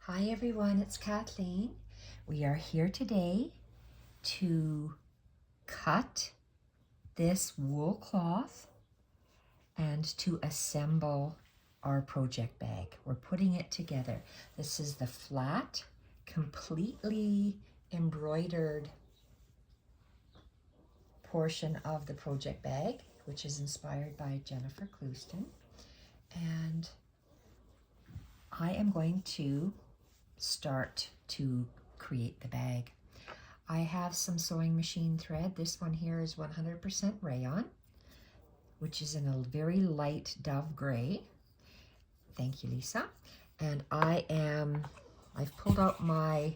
Hi everyone, it's Kathleen. We are here today to cut this wool cloth and to assemble our project bag. We're putting it together. This is the flat, completely embroidered portion of the project bag, which is inspired by Jennifer Clouston. And I am going to start to create the bag. I have some sewing machine thread. This one here is 100% rayon, which is in a very light dove gray. Thank you, Lisa. And I've pulled out my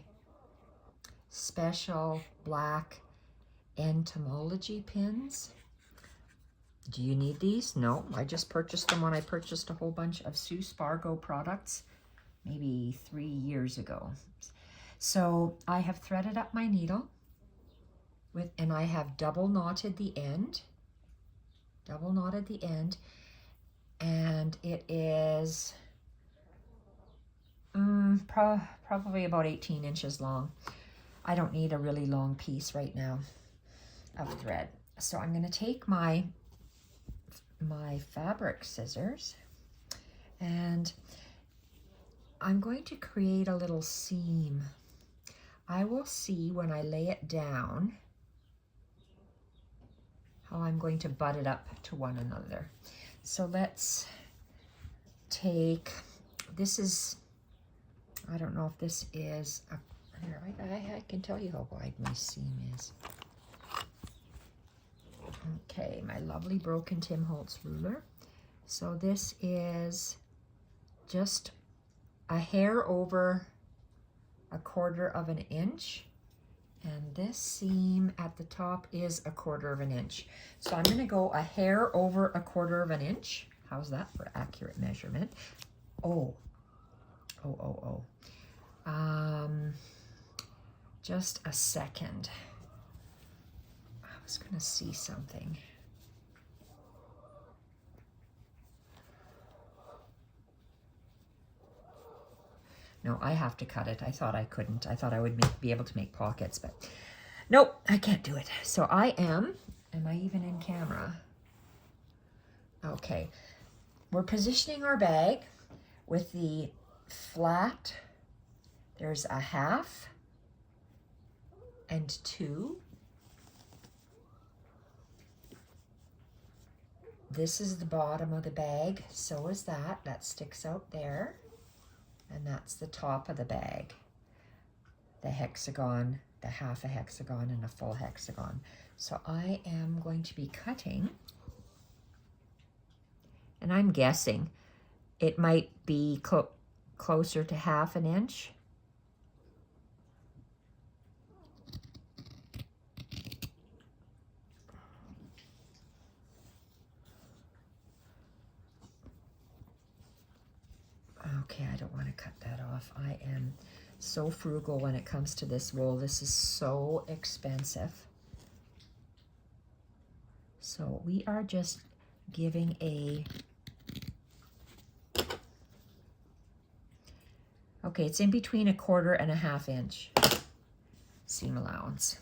special black entomology pins. Do you need these? No, I just purchased them when I purchased a whole bunch of Sue Spargo products maybe 3 years ago. So I have threaded up my needle and I have double knotted the end, and it is probably about 18 inches long. I don't need a really long piece right now of thread. So I'm going to take my fabric scissors and I'm going to create a little seam. I will see when I lay it down how I'm going to butt it up to one another. So let's take, this is, I don't know if this is, here, I can tell you how wide my seam is. Okay, my lovely broken Tim Holtz ruler. So this is just a hair over 1/4 of an inch, and this seam at the top is 1/4 of an inch. So I'm going to go a hair over 1/4 of an inch. How's that for accurate measurement? Just a second. I was going to see something. No, I have to cut it. I thought I couldn't. I thought I would be able to make pockets, but nope, I can't do it. So am I even in camera? Okay, we're positioning our bag with the flat. There's a 1/2 and 2. This is the bottom of the bag. So is that. That sticks out there. And that's the top of the bag. The hexagon, the 1/2 a hexagon, and a full hexagon. So I am going to be cutting, and I'm guessing it might be closer to 1/2 an inch. Okay, I don't want to cut that off. I am so frugal when it comes to this wool. This is so expensive. So we are just giving okay, it's in between 1/4 and a 1/2 inch seam allowance.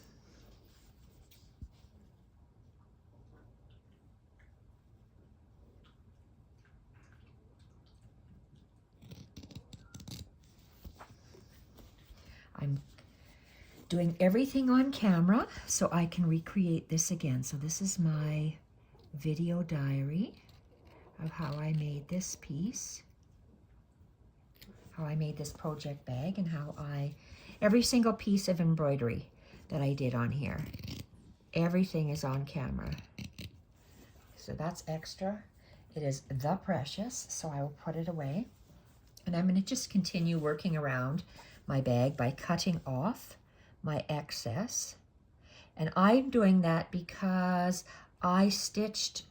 I'm doing everything on camera so I can recreate this again. So this is my video diary of how I made this piece, how I made this project bag, and every single piece of embroidery that I did on here, everything is on camera. So that's extra. It is the precious, so I will put it away. And I'm going to just continue working around my bag by cutting off my excess. And I'm doing that because I stitched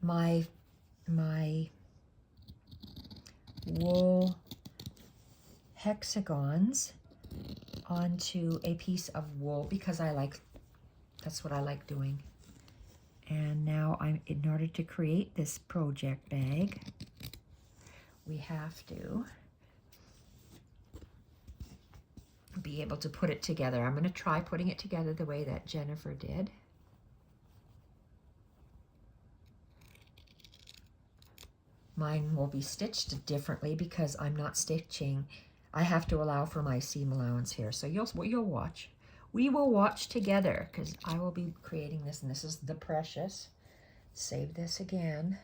my wool hexagons onto a piece of wool because that's what I like doing. And now in order to create this project bag, we have to be able to put it together. I'm going to try putting it together the way that Jennifer did. Mine will be stitched differently because I'm not stitching. I have to allow for my seam allowance here. So you'll watch. We will watch together because I will be creating this, and this is the Precious. Save this again.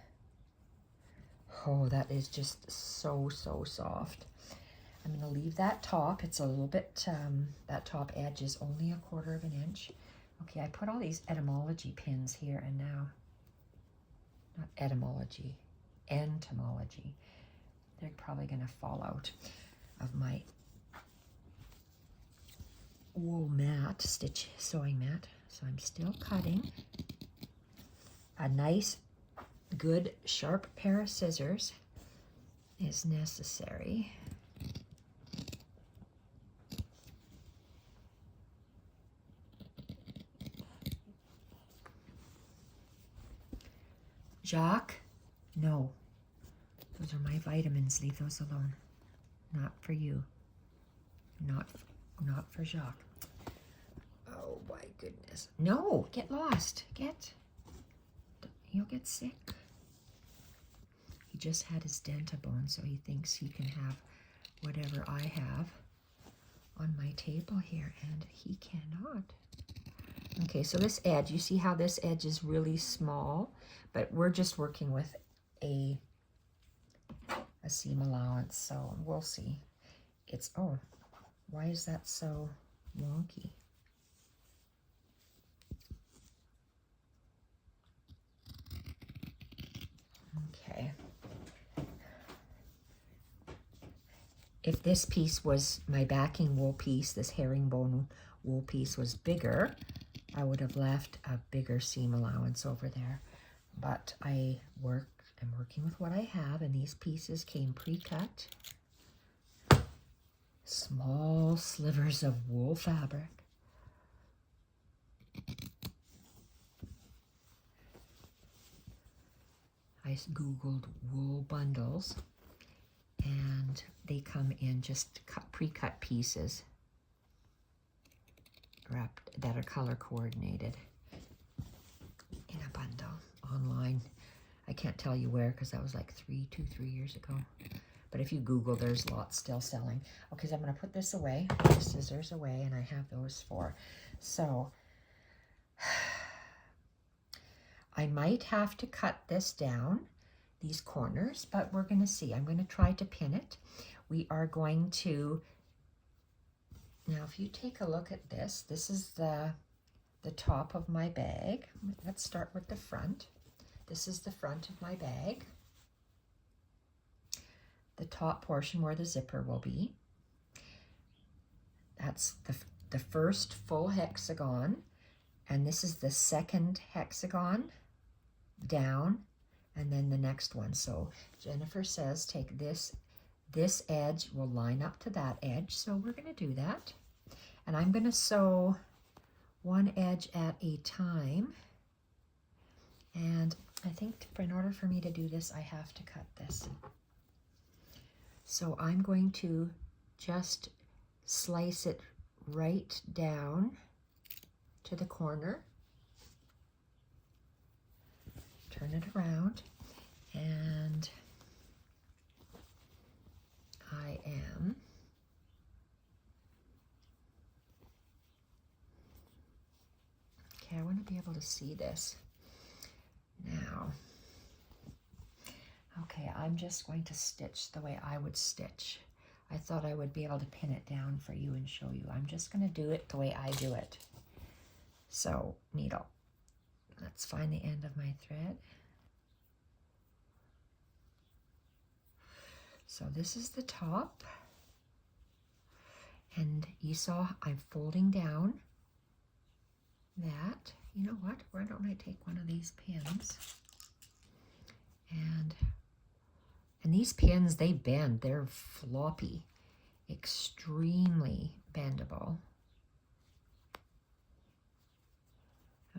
Oh, that is just so, so soft. I'm going to leave that top. It's a little bit, that top edge is only 1/4 of an inch. Okay, I put all these etymology pins here, and now, not etymology, entomology. They're probably going to fall out of my wool mat, sewing mat. So I'm still cutting. A nice, good, sharp pair of scissors is necessary. Jacques, no. Those are my vitamins. Leave those alone. Not for you. Not for Jacques. Oh my goodness. No, get lost. You'll get sick. He just had his dentabone, so he thinks he can have whatever I have on my table here, and he cannot. Okay, so this edge, you see how this edge is really small, but we're just working with a seam allowance, so we'll see. Oh, why is that so wonky? Okay. If this piece was my backing wool piece, this herringbone wool piece was bigger, I would have left a bigger seam allowance over there. But I'm working with what I have, and these pieces came pre-cut. Small slivers of wool fabric. I Googled wool bundles, and they come in just pre-cut pieces wrapped that are color coordinated in a bundle online. I can't tell you where because that was like 3 years ago. But if you Google, there's lots still selling. Okay, so I'm going to put this away, put the scissors away, and I have those for. So I might have to cut this down, these corners, but we're going to see. I'm going to try to pin it. We are going to, now if you take a look at this, this is the top of my bag. Let's start with the front. This is the front of my bag. The top portion where the zipper will be. That's the first full hexagon, and this is the second hexagon down, and then the next one. So Jennifer says take this edge will line up to that edge, so we're going to do that. And I'm going to sew one edge at a time, and I think in order for me to do this, I have to cut this. So I'm going to just slice it right down to the corner, turn it around, and I am okay, I want to be able to see this now. Okay, I'm just going to stitch the way I would stitch. I thought I would be able to pin it down for you and show you. I'm just going to do it the way I do it. So, needle. Let's find the end of my thread. So this is the top. And you saw I'm folding down that. You know what? Why don't I take one of these pins? And these pins, they bend. They're floppy, extremely bendable.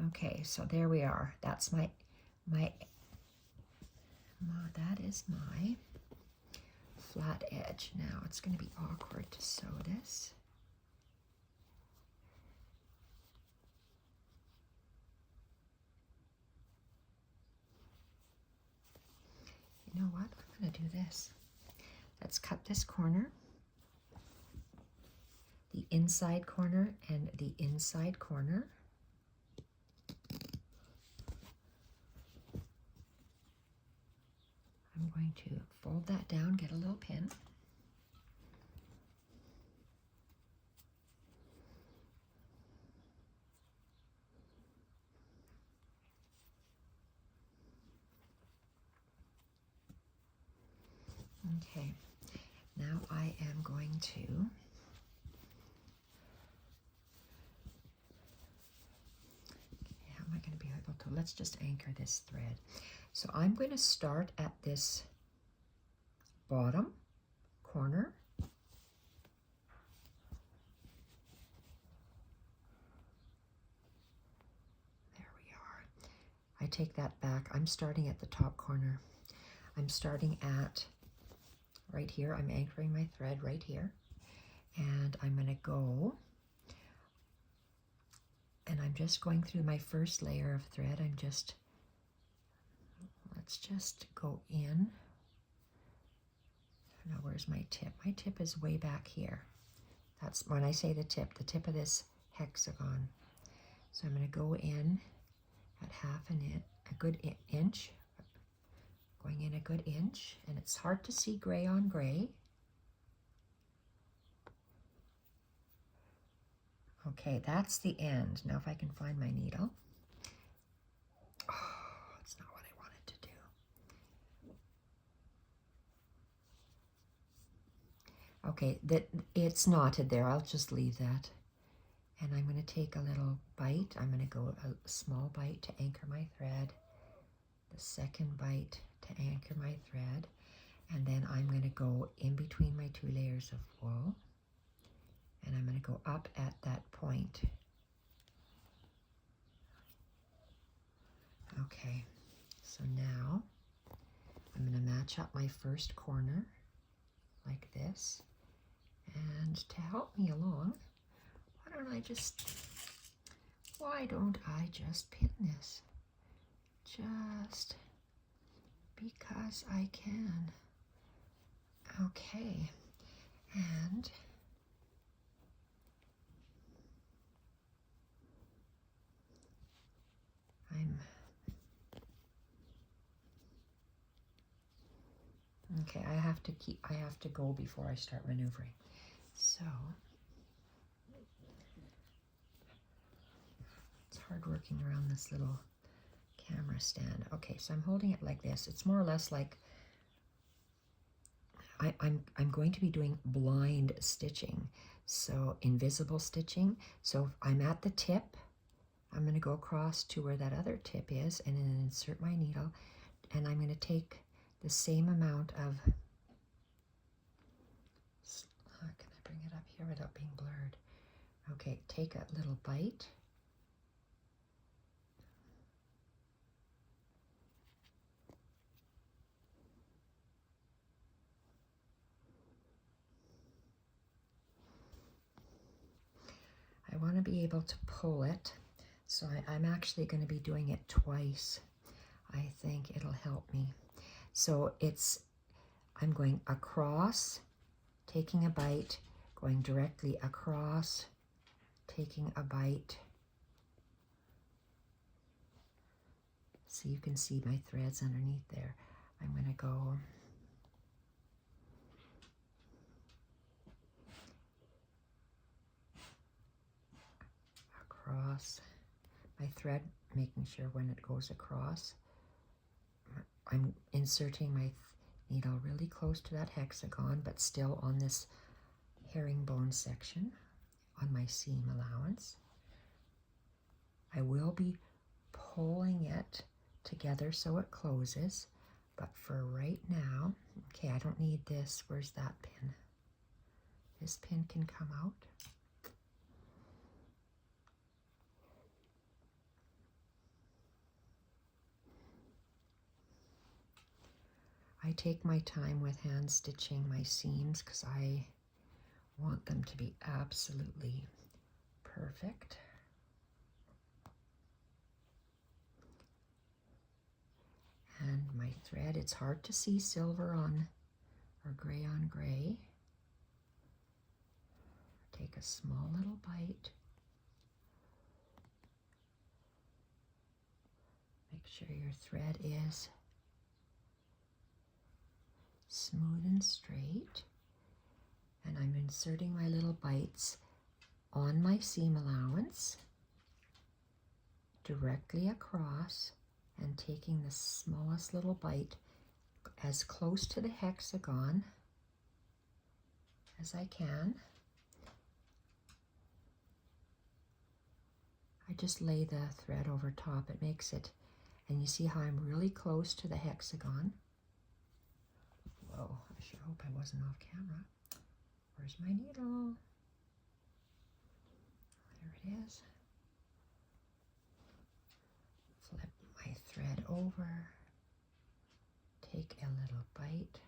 Okay, so there we are. That's that is my flat edge. Now it's going to be awkward to sew this. You know what? I'm going to do this. Let's cut this corner, the inside corner and the inside corner. I'm going to fold that down, get a little pin. Okay, now I am going to how am I going to be able to, let's just anchor this thread. So I'm going to start at this bottom corner. There we are. I take that back. I'm starting at the top corner. I'm starting at right here. I'm anchoring my thread right here. And I'm going to go, and I'm just going through my first layer of thread. Let's just go in. Now where's my tip? My tip is way back here. That's when I say the tip of this hexagon. So I'm going to go in at a good inch, going in a good inch, and it's hard to see gray on gray. Okay, that's the end. Now if I can find my needle. Oh, that's not what I wanted to do. Okay, it's knotted there. I'll just leave that. And I'm going to take a little bite. I'm going to go a small bite to anchor my thread. The second bite to anchor my thread. And then I'm going to go in between my two layers of wool. And I'm going to go up at that point. Okay, so now I'm going to match up my first corner like this. And to help me along, why don't I just pin this? Just because I can. Okay, and okay, I have to go before I start maneuvering. So it's hard working around this little camera stand. Okay, so I'm holding it like this. It's more or less like I'm going to be doing blind stitching, so invisible stitching. So if I'm at the tip, I'm going to go across to where that other tip is and then insert my needle, and I'm going to take the same amount of, can I bring it up here without being blurred? Okay, take a little bite. I want to be able to pull it, so I'm actually going to be doing it twice. I think it'll help me. So I'm going across, taking a bite, going directly across, taking a bite. So you can see my threads underneath there. I'm going to go across my thread, making sure when it goes across, I'm inserting my needle really close to that hexagon, but still on this herringbone section on my seam allowance. I will be pulling it together so it closes, but for right now, okay, I don't need this. Where's that pin? This pin can come out. I take my time with hand stitching my seams because I want them to be absolutely perfect. And my thread, it's hard to see silver on or gray on gray. Take a small little bite. Make sure your thread is smooth and straight. And I'm inserting my little bites on my seam allowance directly across and taking the smallest little bite as close to the hexagon as I can. I just lay the thread over top. It makes it, and you see how I'm really close to the hexagon. Whoa, I sure hope I wasn't off camera. Where's my needle? There it is. Flip my thread over. Take a little bite.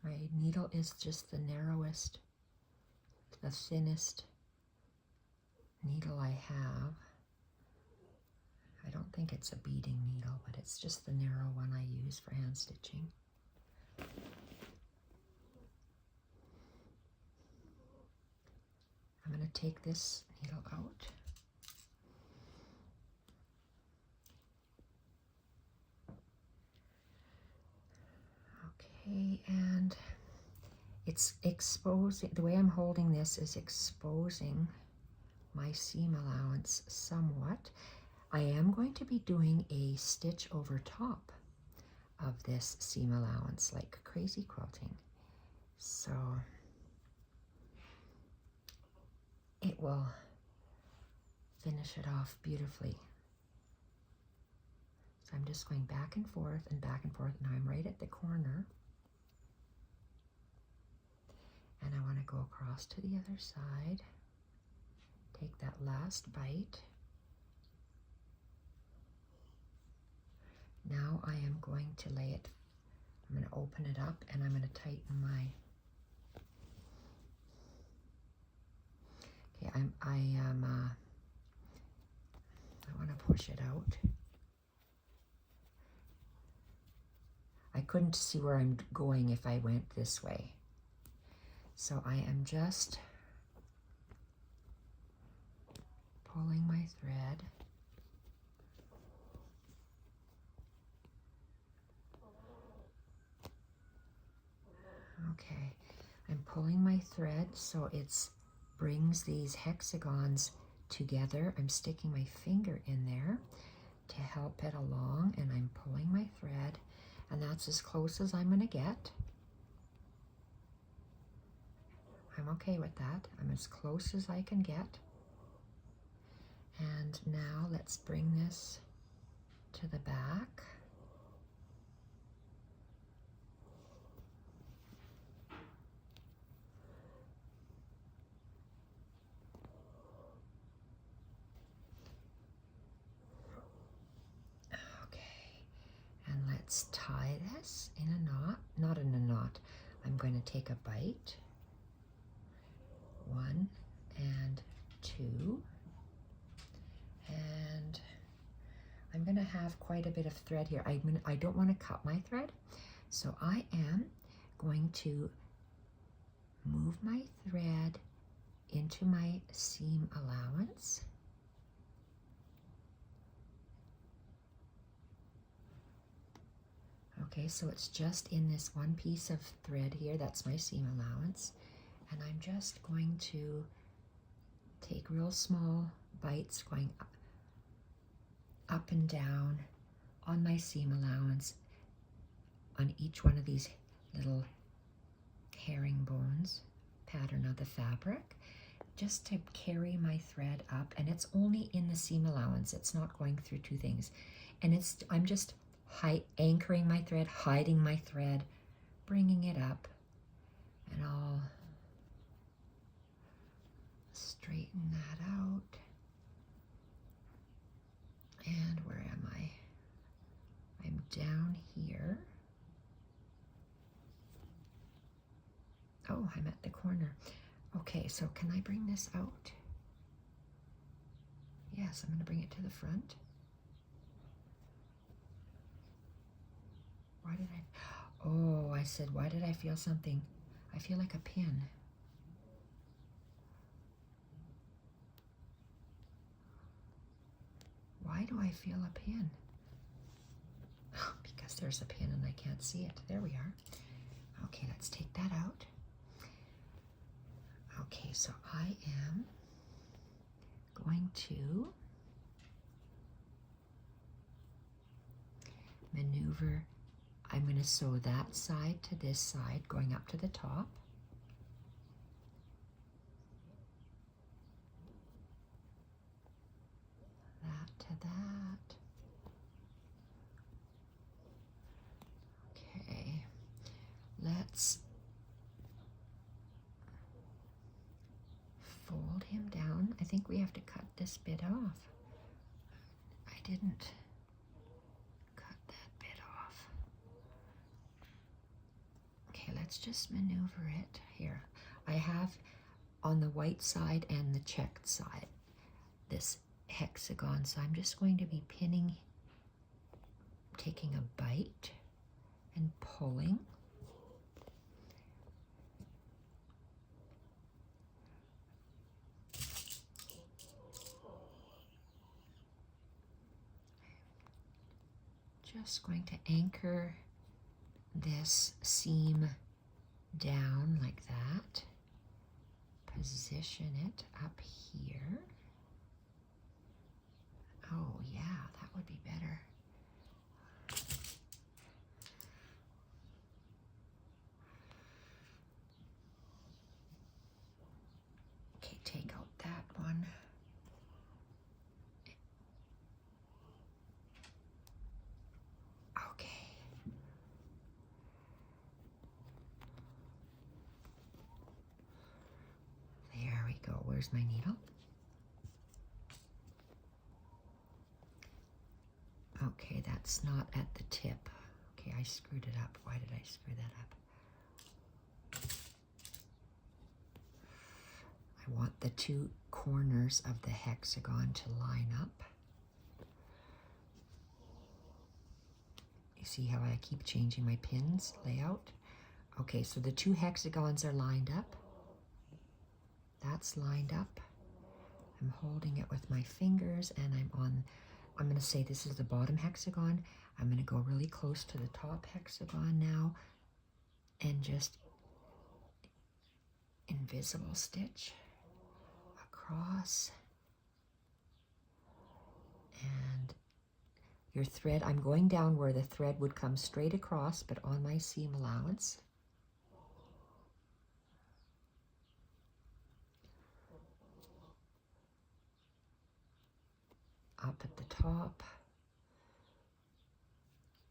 My needle is just the narrowest, the thinnest needle I have. I don't think it's a beading needle, but it's just the narrow one I use for hand stitching. I'm going to take this needle out. Okay, and it's exposing, the way I'm holding this is exposing my seam allowance somewhat. I am going to be doing a stitch over top of this seam allowance like crazy quilting. So it will finish it off beautifully. So I'm just going back and forth and back and forth. Now I'm right at the corner. And I want to go across to the other side. Take that last bite. Now I am going to lay it, I'm going to open it up and I'm going to tighten my, okay, I want to push it out. I couldn't see where I'm going if I went this way. So I am just pulling my thread. Okay, I'm pulling my thread so it brings these hexagons together. I'm sticking my finger in there to help it along, and I'm pulling my thread, and that's as close as I'm going to get. I'm okay with that. I'm as close as I can get. And now let's bring this to the back. Let's tie this in a knot, not in a knot. I'm going to take a bite, 1 and 2, and I'm going to have quite a bit of thread here. I don't want to cut my thread, so I am going to move my thread into my seam allowance. Okay, so it's just in this one piece of thread here, that's my seam allowance, and I'm just going to take real small bites going up and down on my seam allowance on each one of these little herringbones pattern of the fabric, just to carry my thread up, and it's only in the seam allowance, it's not going through two things, and I'm just anchoring my thread, hiding my thread, bringing it up, and I'll straighten that out. And where am I? I'm down here. Oh, I'm at the corner. Okay, so can I bring this out? Yes, I'm going to bring it to the front. Why did I? Oh, I said, why did I feel something? I feel like a pin. Why do I feel a pin? Because there's a pin and I can't see it. There we are. Okay, let's take that out. Okay, so I am going to maneuver. I'm going to sew that side to this side, going up to the top. That to that. Okay, let's fold him down. I think we have to cut this bit off. I didn't cut that bit off. Okay, let's just maneuver it here. I have on the white side and the checked side this hexagon, so I'm just going to be pinning, taking a bite and pulling. Just going to anchor this seam down like that. Position it up here. Oh yeah, that would be better. Okay, take out that one. Okay. There we go. Where's my needle? Okay, that's not at the tip. Okay, I screwed it up. Why did I screw that up? I want the two corners of the hexagon to line up. You see how I keep changing my pins layout? Okay, so the two hexagons are lined up. That's lined up. I'm holding it with my fingers and I'm going to say this is the bottom hexagon. I'm going to go really close to the top hexagon now and just invisible stitch across. And your thread, I'm going down where the thread would come straight across, but on my seam allowance. Up at the top,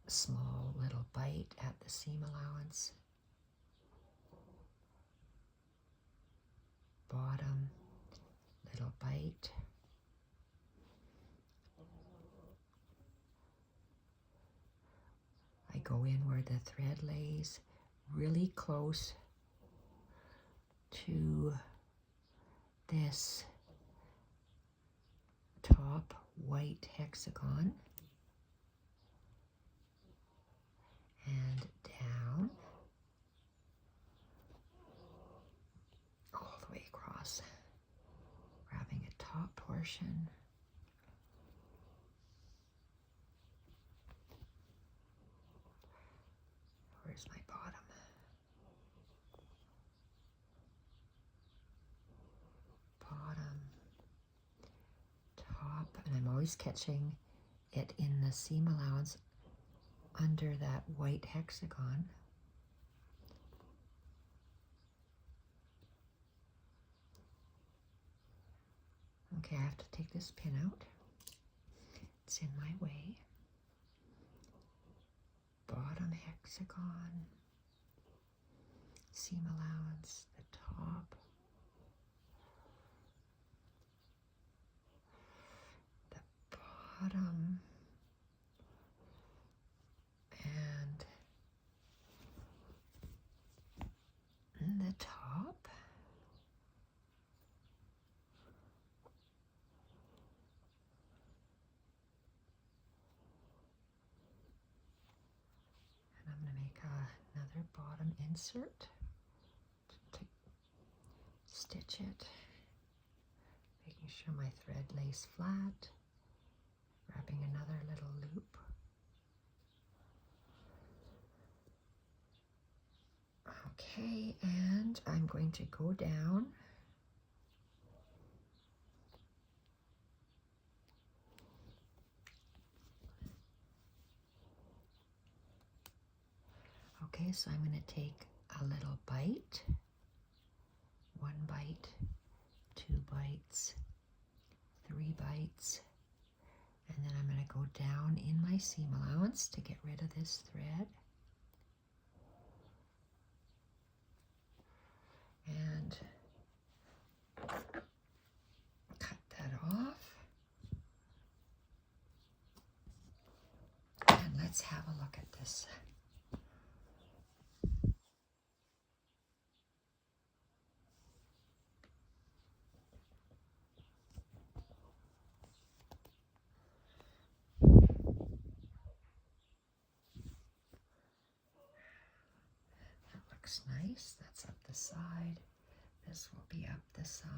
small little bite at the seam allowance. Bottom, little bite. I go in where the thread lays, really close to this top white hexagon, and down all the way across, grabbing a top portion. Where's my bottom? Bottom, top, and I'm always catching it in the seam allowance under that white hexagon. Okay, I have to take this pin out. It's in my way. Bottom hexagon, seam allowance, the top, the bottom, and the top. make another bottom insert to stitch it, making sure my thread lays flat, wrapping another little loop. Okay, and I'm going to go down okay, so I'm going to take a little bite, 1 bite, 2 bites, 3 bites, and then I'm going to go down in my seam allowance to get rid of this thread. And cut that off. And let's have a look at this. That looks nice. That's up the side. This will be up the side.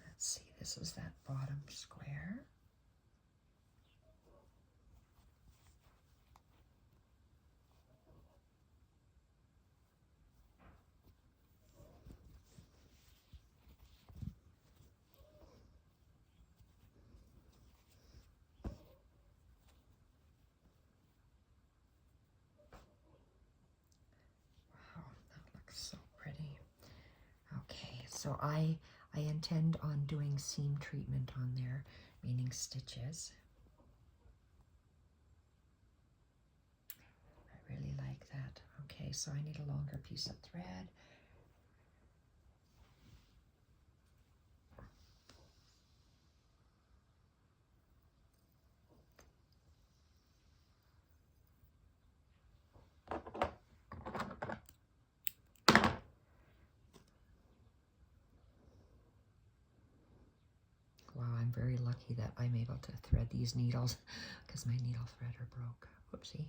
Let's see, this is that bottom square. Wow, that looks so pretty. Okay, so I intend on doing seam treatment on there, meaning stitches. I really like that. Okay, so I need a longer piece of thread. Wow, I'm very lucky that I'm able to thread these needles because my needle threader broke. Whoopsie.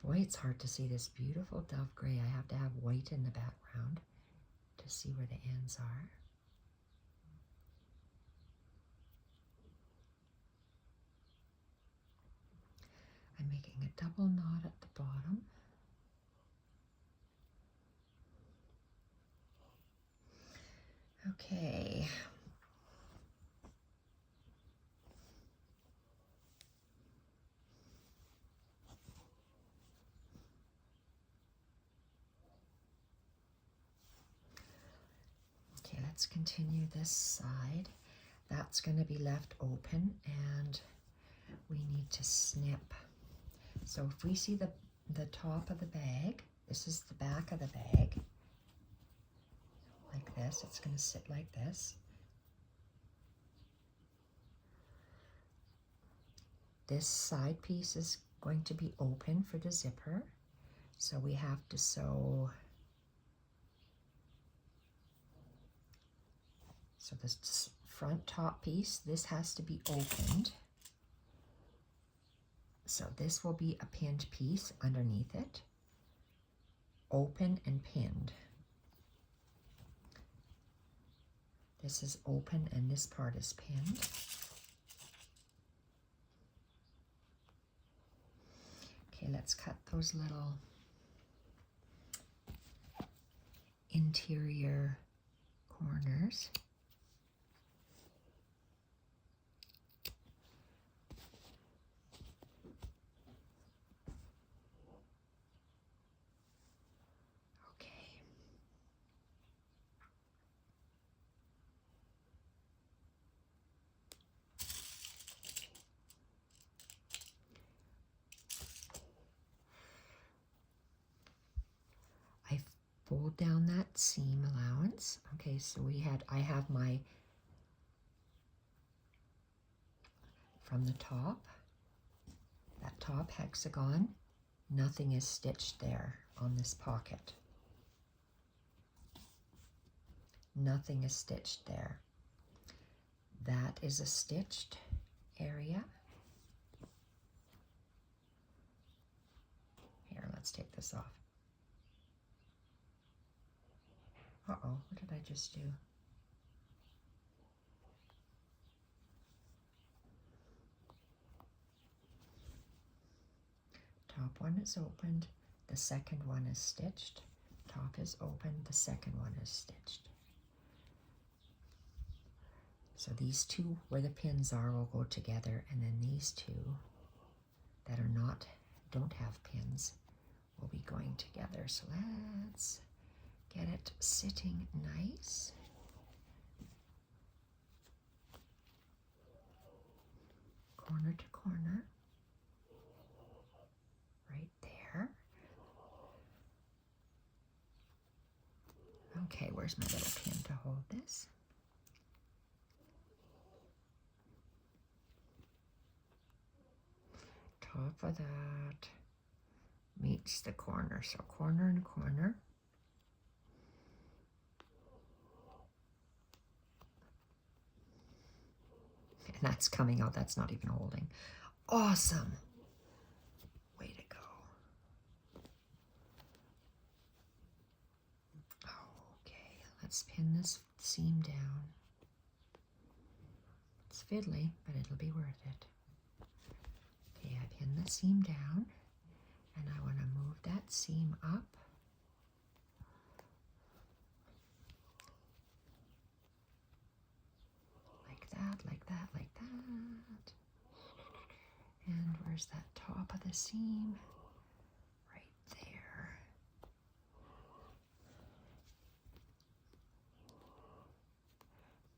Boy, it's hard to see this beautiful dove gray. I have to have white in the background to see where the ends are. I'm making a double knot at the bottom. Okay. Okay, let's continue this side. That's going to be left open and we need to snip. So if we see the top of the bag, this is the back of the bag, like this, it's going to sit like this. This side piece is going to be open for the zipper, so we have to sew. So this front top piece, this has to be opened. So this will be a pinned piece underneath it, open and pinned. This is open and this part is pinned. Okay, let's cut those little interior corners. Fold down that seam allowance. Okay, so I have my, from the top, that top hexagon, Nothing is stitched there on this pocket. Nothing is stitched there. That is a stitched area. Here, let's take this off. Uh-oh, what did I just do? Top one is opened, the second one is stitched. Top is open, the second one is stitched. So these two where the pins are will go together, and then these two that are not, don't have pins, will be going together. So let's get it sitting nice. Corner to corner. Right there. Okay, where's my little pin to hold this? Top of that meets the corner, so corner and corner. And that's coming out, that's not even holding. Awesome. Way to go. Okay, let's pin this seam down. It's fiddly, but it'll be worth it. Okay, I pin the seam down, and I want to move that seam up. Like that, like that, like that. And where's that top of the seam? Right there.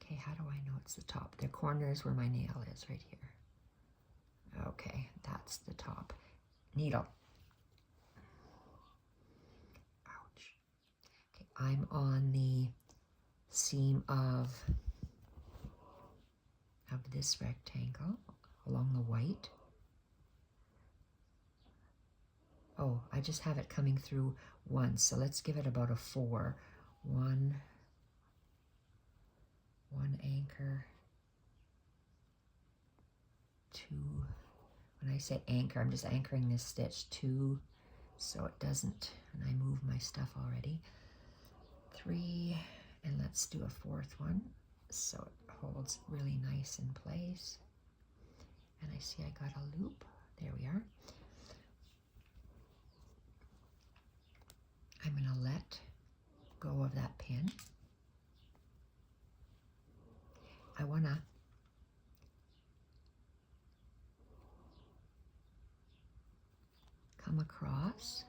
Okay, how do I know it's the top? The corner is where my nail is, right here. Okay, that's the top. Needle. Ouch. Okay, I'm on the seam of this rectangle along the white. Oh, I just have it coming through once, so let's give it about a 4. One anchor, 2. When I say anchor, I'm just anchoring this stitch 2 so it doesn't, and I move my stuff already. 3, and let's do a 4th one so it holds really nice in place. And I see I got a loop. There we are. I'm going to let go of that pin. I want to come across.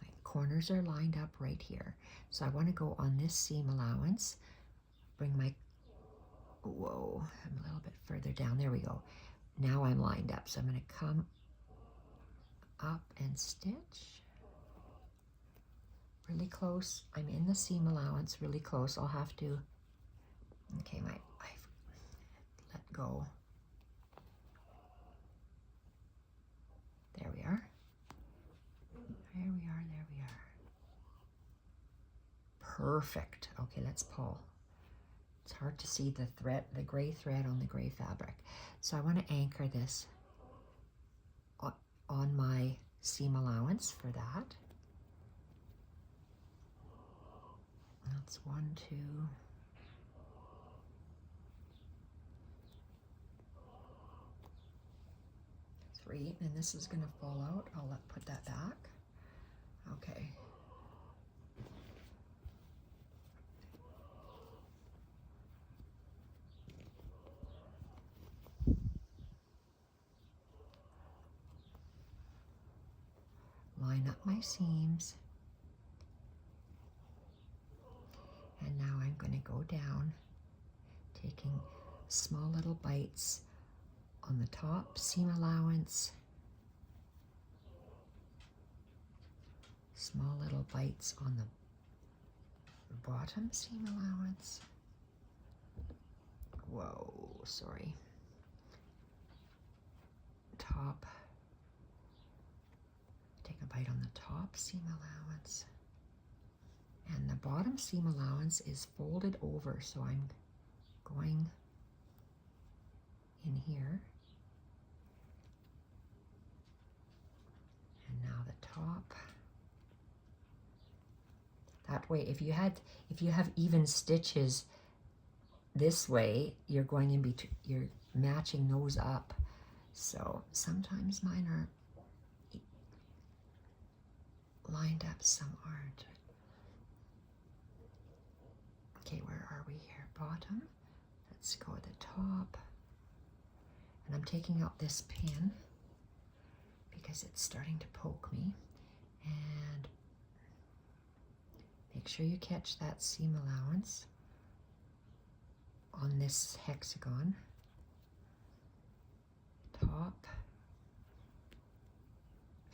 My corners are lined up right here. So I want to go on this seam allowance, bring my, whoa, I'm a little bit further down. There we go. Now I'm lined up. So I'm going to come up and stitch. Really close. I'm in the seam allowance, really close. I'll have to, okay, I've let go. There we are. There we are, there we are. Perfect. Okay, let's pull. It's hard to see the thread, the gray thread on the gray fabric. So I want to anchor this on my seam allowance for that. That's 1, 2. 3, and this is going to fall out. I'll put that back. Okay. Line up my seams. And now I'm going to go down, taking small little bites on the top seam allowance, small little bites on the bottom seam allowance. Whoa, sorry. top, take a bite on the top seam allowance. And the bottom seam allowance is folded over, so I'm going in here. And now the top. That way, if you have even stitches this way, you're going in between, you're matching those up. So sometimes mine are lined up, some aren't. Okay, where are we here? Bottom. Let's go at the top. And I'm taking out this pin because it's starting to poke me. And make sure you catch that seam allowance on this hexagon. Top,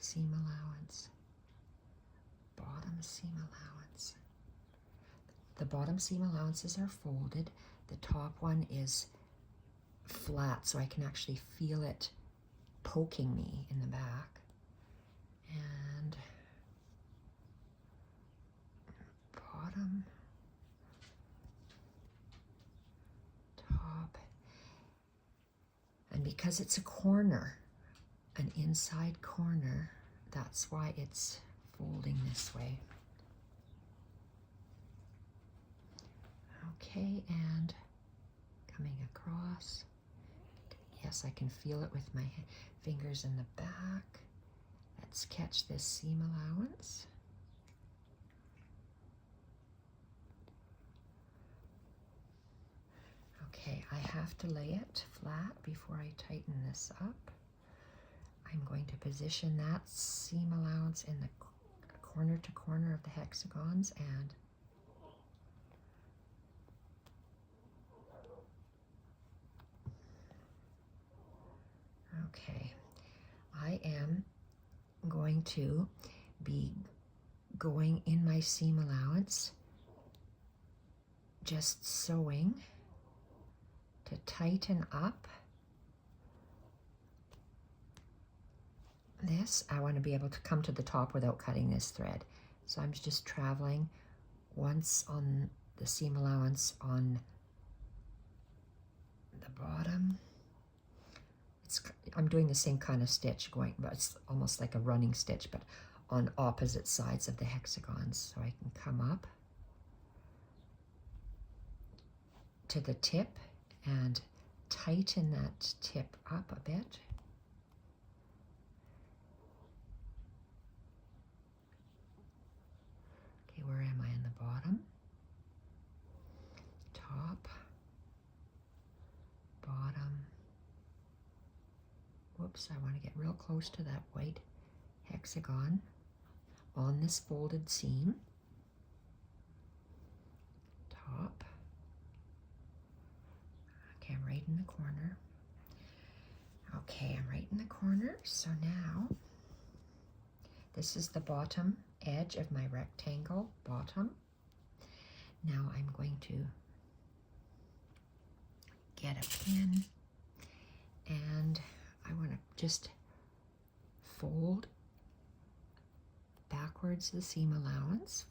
seam allowance, bottom seam allowance. The bottom seam allowances are folded. The top one is flat, so I can actually feel it poking me in the back. And bottom, top. And because it's a corner, an inside corner, that's why it's folding this way. Okay, and coming across. Yes, I can feel it with my fingers in the back. Let's catch this seam allowance. Okay, I have to lay it flat before I tighten this up. I'm going to position that seam allowance in the corner to corner of the hexagons, and okay, I am going to be going in my seam allowance, just sewing to tighten up this. I want to be able to come to the top without cutting this thread. So I'm just traveling once on the seam allowance on the bottom. I'm doing the same kind of stitch going, but it's almost like a running stitch, but on opposite sides of the hexagons. So I can come up to the tip and tighten that tip up a bit. Okay, where am I in the bottom? Top, bottom. Whoops, I want to get real close to that white hexagon on this folded seam. Top. Okay, I'm right in the corner. Okay, I'm right in the corner. So now, this is the bottom edge of my rectangle bottom. Now I'm going to get a pin, and I want to just fold backwards the seam allowance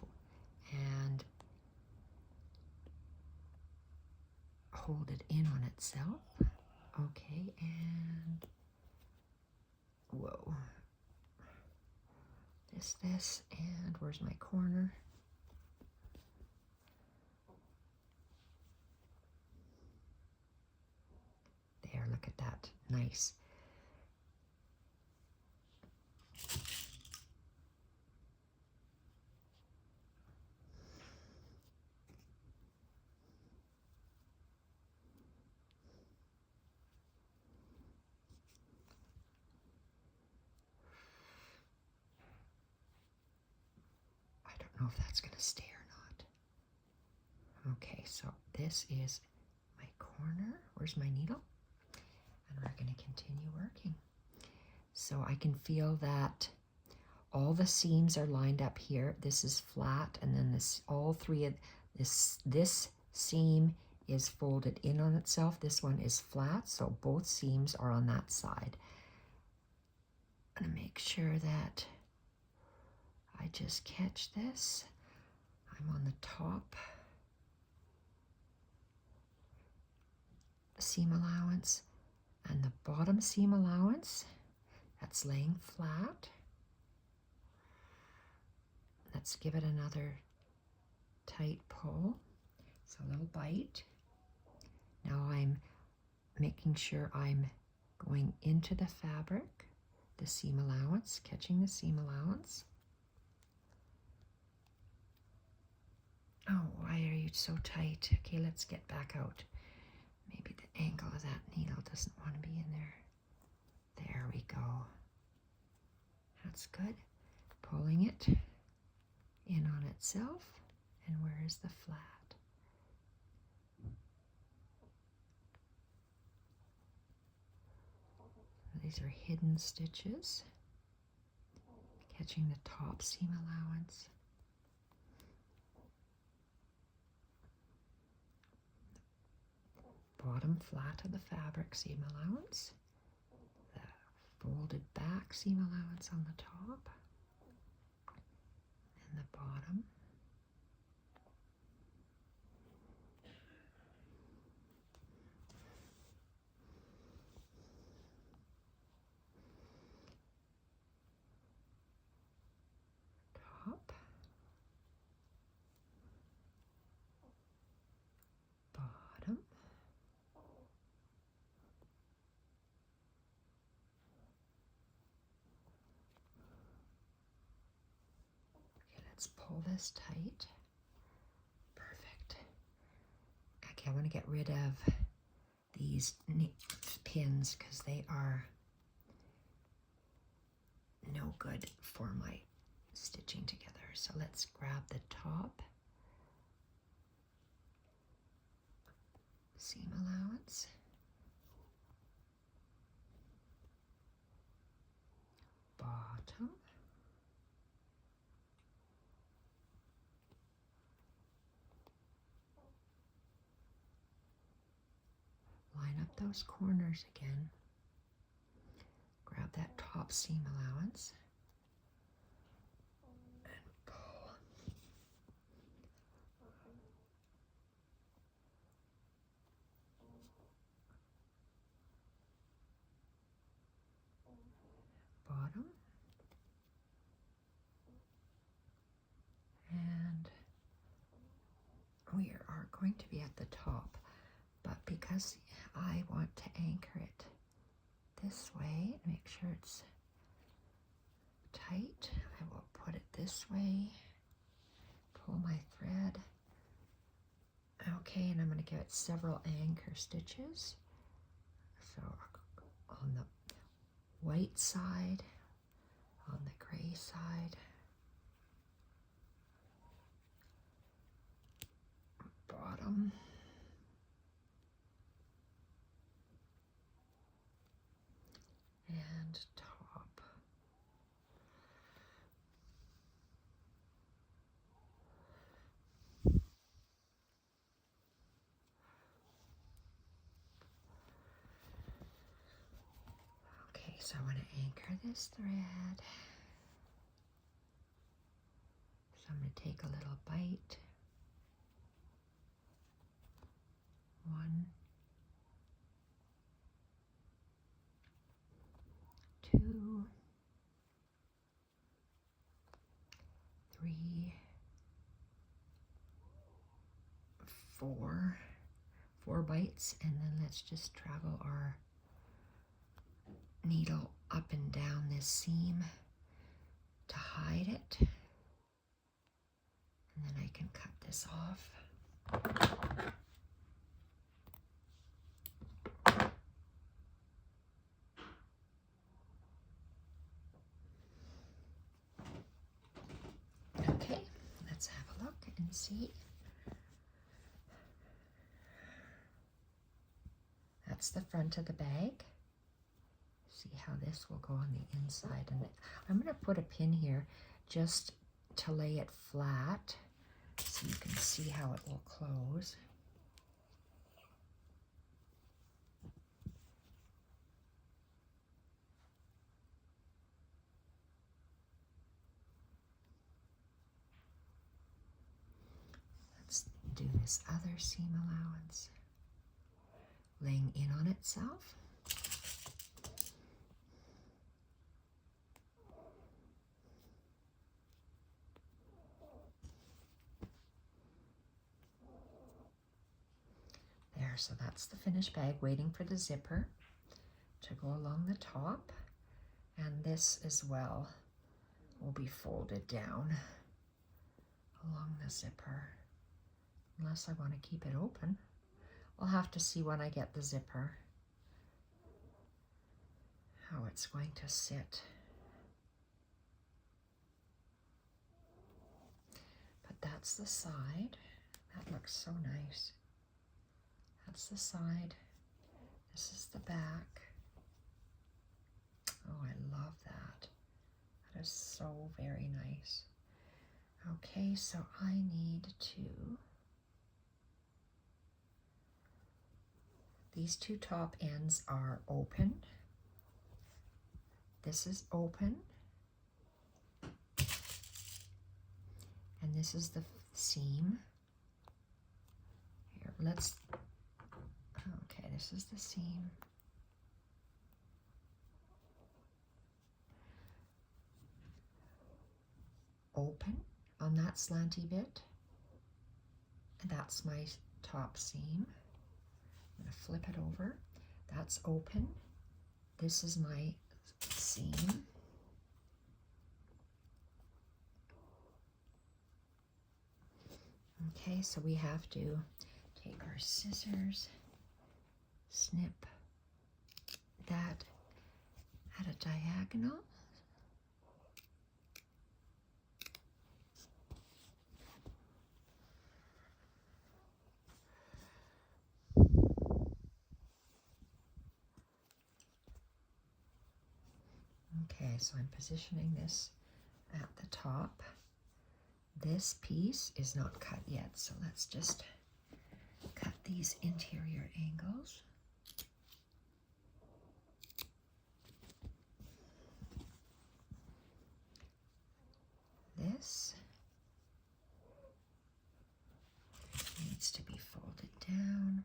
and hold it in on itself. Okay, and whoa. This, and where's my corner? There, look at that. Nice. I don't know if that's going to stay or not. Okay, so this is my corner. Where's my needle? And we're going to continue working. So I can feel that all the seams are lined up here. This is flat, and then this, all three of this seam is folded in on itself. This one is flat, so both seams are on that side. I'm going to make sure that I just catch this. I'm on the top seam allowance and the bottom seam allowance. That's laying flat. Let's give it another tight pull. So a little bite. Now I'm making sure I'm going into the fabric, the seam allowance, catching the seam allowance. Oh, why are you so tight? Okay, let's get back out. Maybe the angle of that needle doesn't want to be in there. There we go. That's good. Pulling it in on itself. And where is the flat? These are hidden stitches. Catching the top seam allowance. Bottom flat of the fabric seam allowance. The folded back seam allowance on the top. And the bottom. Top. Bottom. Okay, let's pull this tight. Perfect. Okay, I want to get rid of these pins because they are no good for my stitching together. So let's grab the top seam allowance, bottom, line up those corners again, grab that top seam allowance, and pull. Bottom. And we are going to be at the top, but because I want to anchor it this way, make sure it's tight, I will put it this way, pull my thread. Okay, and I'm going to give it several anchor stitches. So on the white side, on the gray side, bottom, and top. Okay, so I want to anchor this thread. So I'm going to take a little bite. 1, 2, 3, 4. 4 bites, and then let's just travel our needle up and down this seam to hide it. And then I can cut this off. Okay, let's have a look and see. That's the front of the bag. See how this will go on the inside. And I'm going to put a pin here just to lay it flat so you can see how it will close. do this other seam allowance, laying in on itself. There, so that's the finished bag, waiting for the zipper to go along the top. And this as well will be folded down along the zipper, unless I want to keep it open. I'll have to see when I get the zipper how it's going to sit. But that's the side. That looks so nice. That's the side. This is the back. Oh, I love that. That is so very nice. Okay, so I need to, these two top ends are open. This is open. And this is the seam. Here, okay, this is the seam. Open on that slanty bit, and that's my top seam. I'm going to flip it over. That's open. This is my seam. Okay, so we have to take our scissors, snip that at a diagonal. Okay, so I'm positioning this at the top. This piece is not cut yet, so let's just cut these interior angles. This needs to be folded down.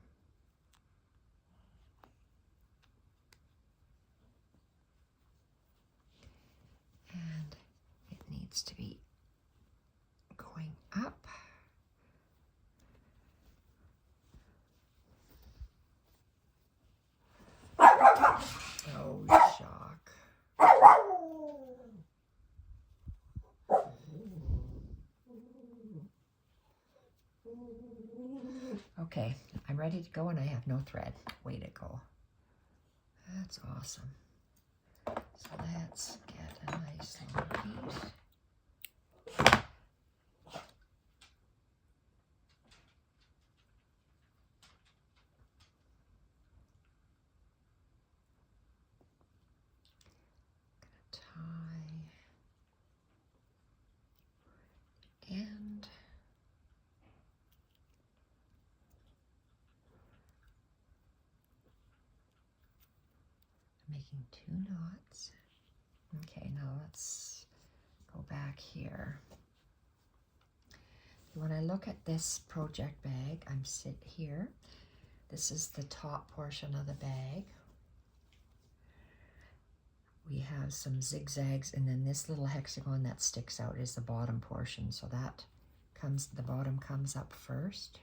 And it needs to be going up. Oh, shock. Okay, I'm ready to go and I have no thread. Way to go. That's awesome. So let's get a nice long piece. Tie and making 2 knots. Okay, now let's go back here. When I look at this project bag, I'm sit here. This is the top portion of the bag. We have some zigzags, and then this little hexagon that sticks out is the bottom portion. So that comes, the bottom comes up first.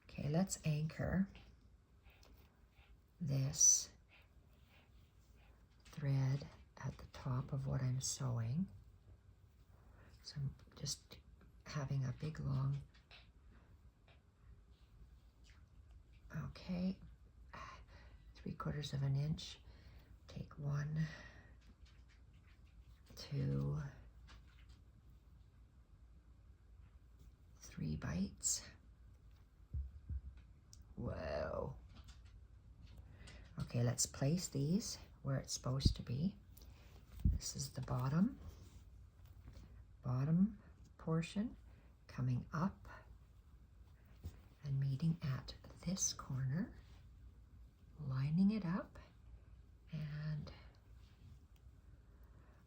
Okay, let's anchor this thread at the top of what I'm sewing. So I'm just having a big long, okay, 3/4 of an inch. Take 1, 2, 3 bites. Whoa. Okay, let's place these where it's supposed to be. This is the bottom portion coming up and meeting at this corner, lining it up, and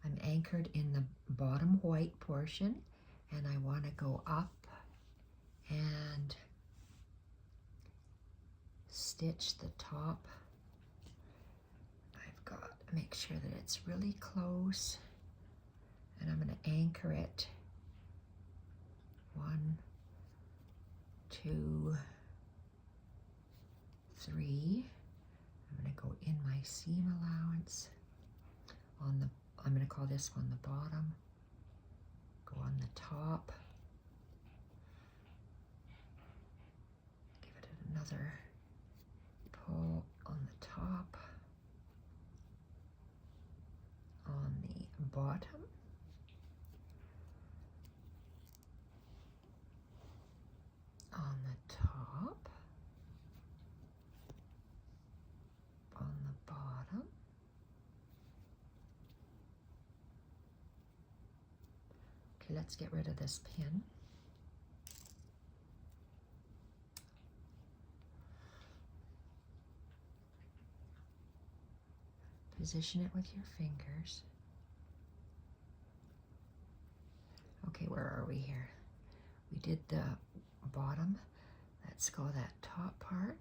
I'm anchored in the bottom white portion, and I want to go up and stitch the top. I've got to make sure that it's really close, and I'm going to anchor it 1, 2, 3. I'm going to go in my seam allowance on the, I'm going to call this one the bottom, go on the top, give it another pull on the top, on the bottom, on the top, on the bottom, okay, let's get rid of this pin. Position it with your fingers. Okay, where are we here? We did the bottom. Let's go that top part.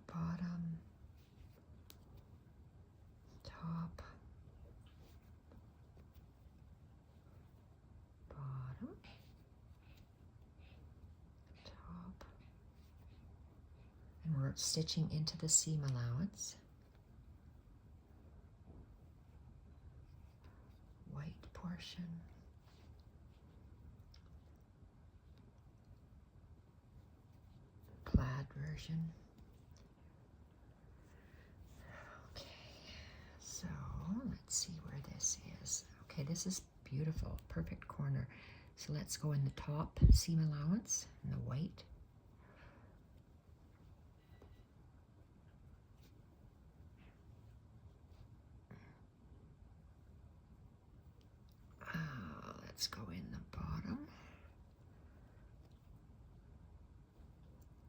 Bottom, top, bottom, top. And we're stitching into the seam allowance. White portion. Plaid version. Okay, so let's see where this is. Okay, this is beautiful, perfect corner. So let's go in the top seam allowance in the white. Let's go in the bottom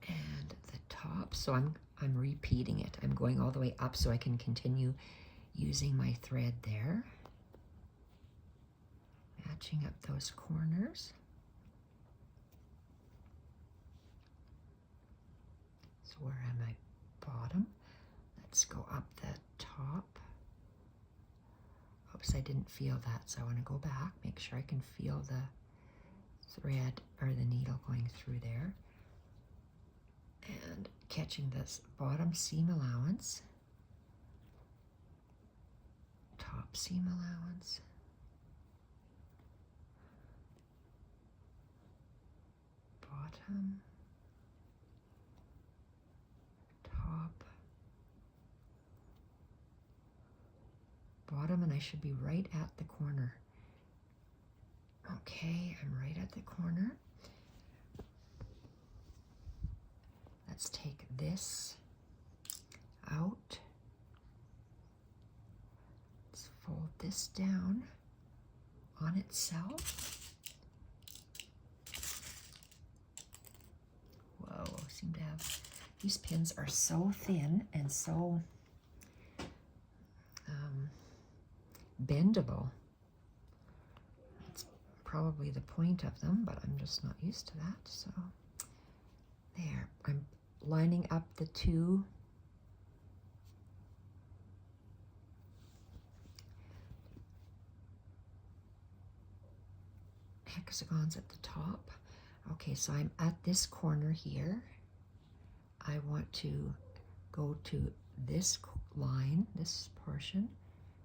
and the top. So I'm repeating it. I'm going all the way up so I can continue using my thread there. Matching up those corners. So where am I? Bottom. Let's go up the top. Oops, I didn't feel that, so I want to go back, make sure I can feel the thread or the needle going through there. And catching this bottom seam allowance, top seam allowance, bottom, top, bottom, and I should be right at the corner. Okay, I'm right at the corner. Let's take this out. Let's fold this down on itself. Whoa, seem to have, these pins are so thin and so bendable. That's probably the point of them, but I'm just not used to that. So there, I'm lining up the two hexagons at the top. Okay, so I'm at this corner here. I want to go to this line, this portion,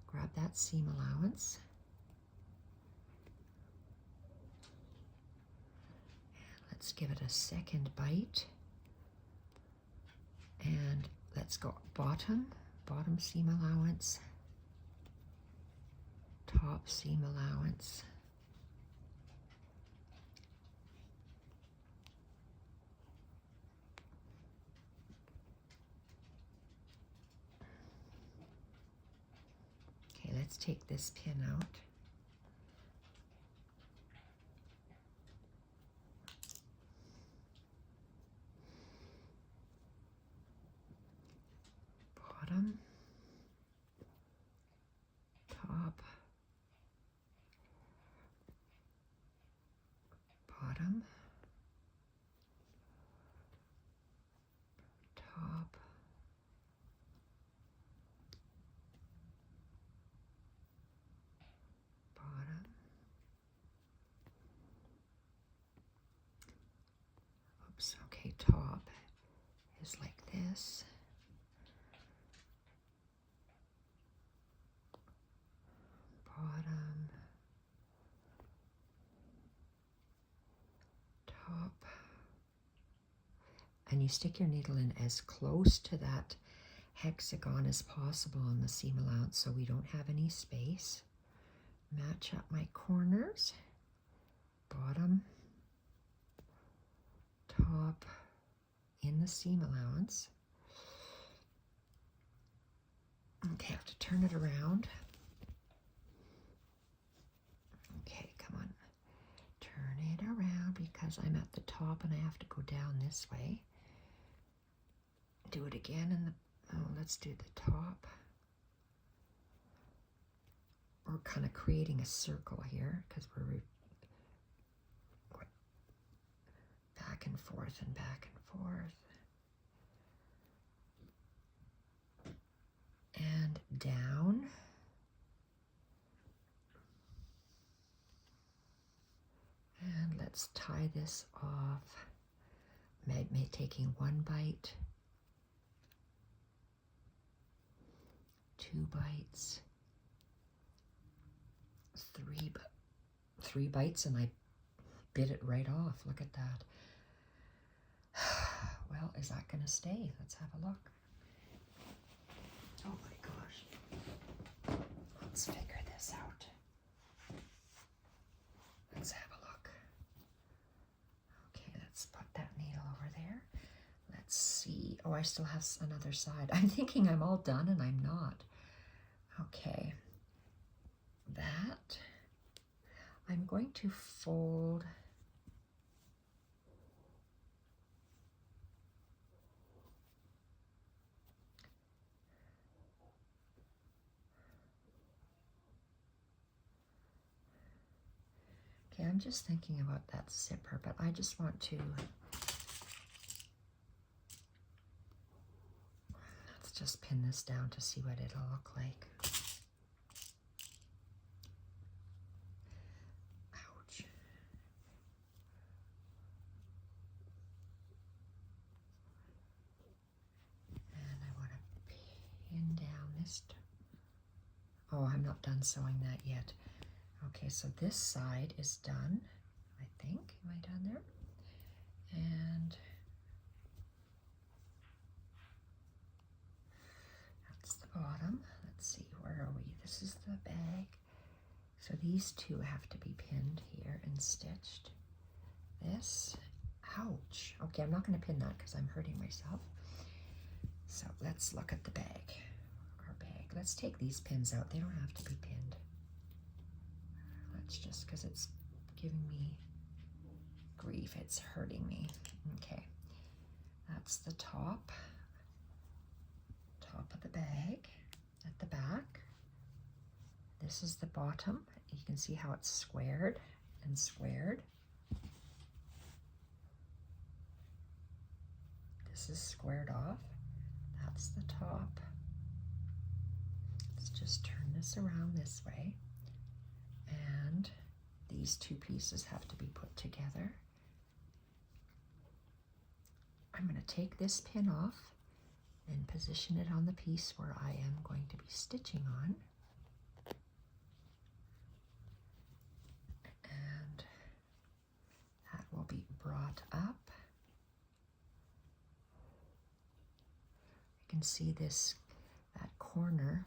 grab that seam allowance. Let's give it a second bite. And let's go bottom seam allowance, top seam allowance, okay, let's take this pin out. Bottom, top, Oops, okay, top is like this. Bottom, top. And you stick your needle in as close to that hexagon as possible on the seam allowance so we don't have any space. Match up my corners, bottom, top, in the seam allowance. Okay, I have to turn it around. Okay, come on. Turn it around because I'm at the top and I have to go down this way. Do it again in the, let's do the top. We're kind of creating a circle here because we're back and forth and back and forth. And down. And let's tie this off. Maybe taking one bite, 2 bites, 3 bites, and I bit it right off. Look at that. Well, is that going to stay? Let's have a look. Oh my gosh. Let's figure this out. Let's have a look. Okay, let's put that needle over there. Let's see. Oh, I still have another side. I'm thinking I'm all done and I'm not. Okay. That. I'm going to fold. Okay, I'm just thinking about that zipper, but I just want to, let's just pin this down to see what it'll look like. Ouch. And I want to pin down this. Oh, I'm not done sewing that yet. Okay, so this side is done, I think. Am I done there? And that's the bottom. Let's see, where are we? This is the bag. So these two have to be pinned here and stitched. This, ouch. Okay, I'm not going to pin that because I'm hurting myself. So let's look at the bag. Our bag. Let's take these pins out. They don't have to be pinned. Just because it's giving me grief, it's hurting me. Okay, that's the top of the bag at the back. This is the bottom. You can see how it's squared and squared. This is squared off. That's the top. Let's just turn this around this way. And these two pieces have to be put together. I'm going to take this pin off and position it on the piece where I am going to be stitching on. And that will be brought up. You can see that corner.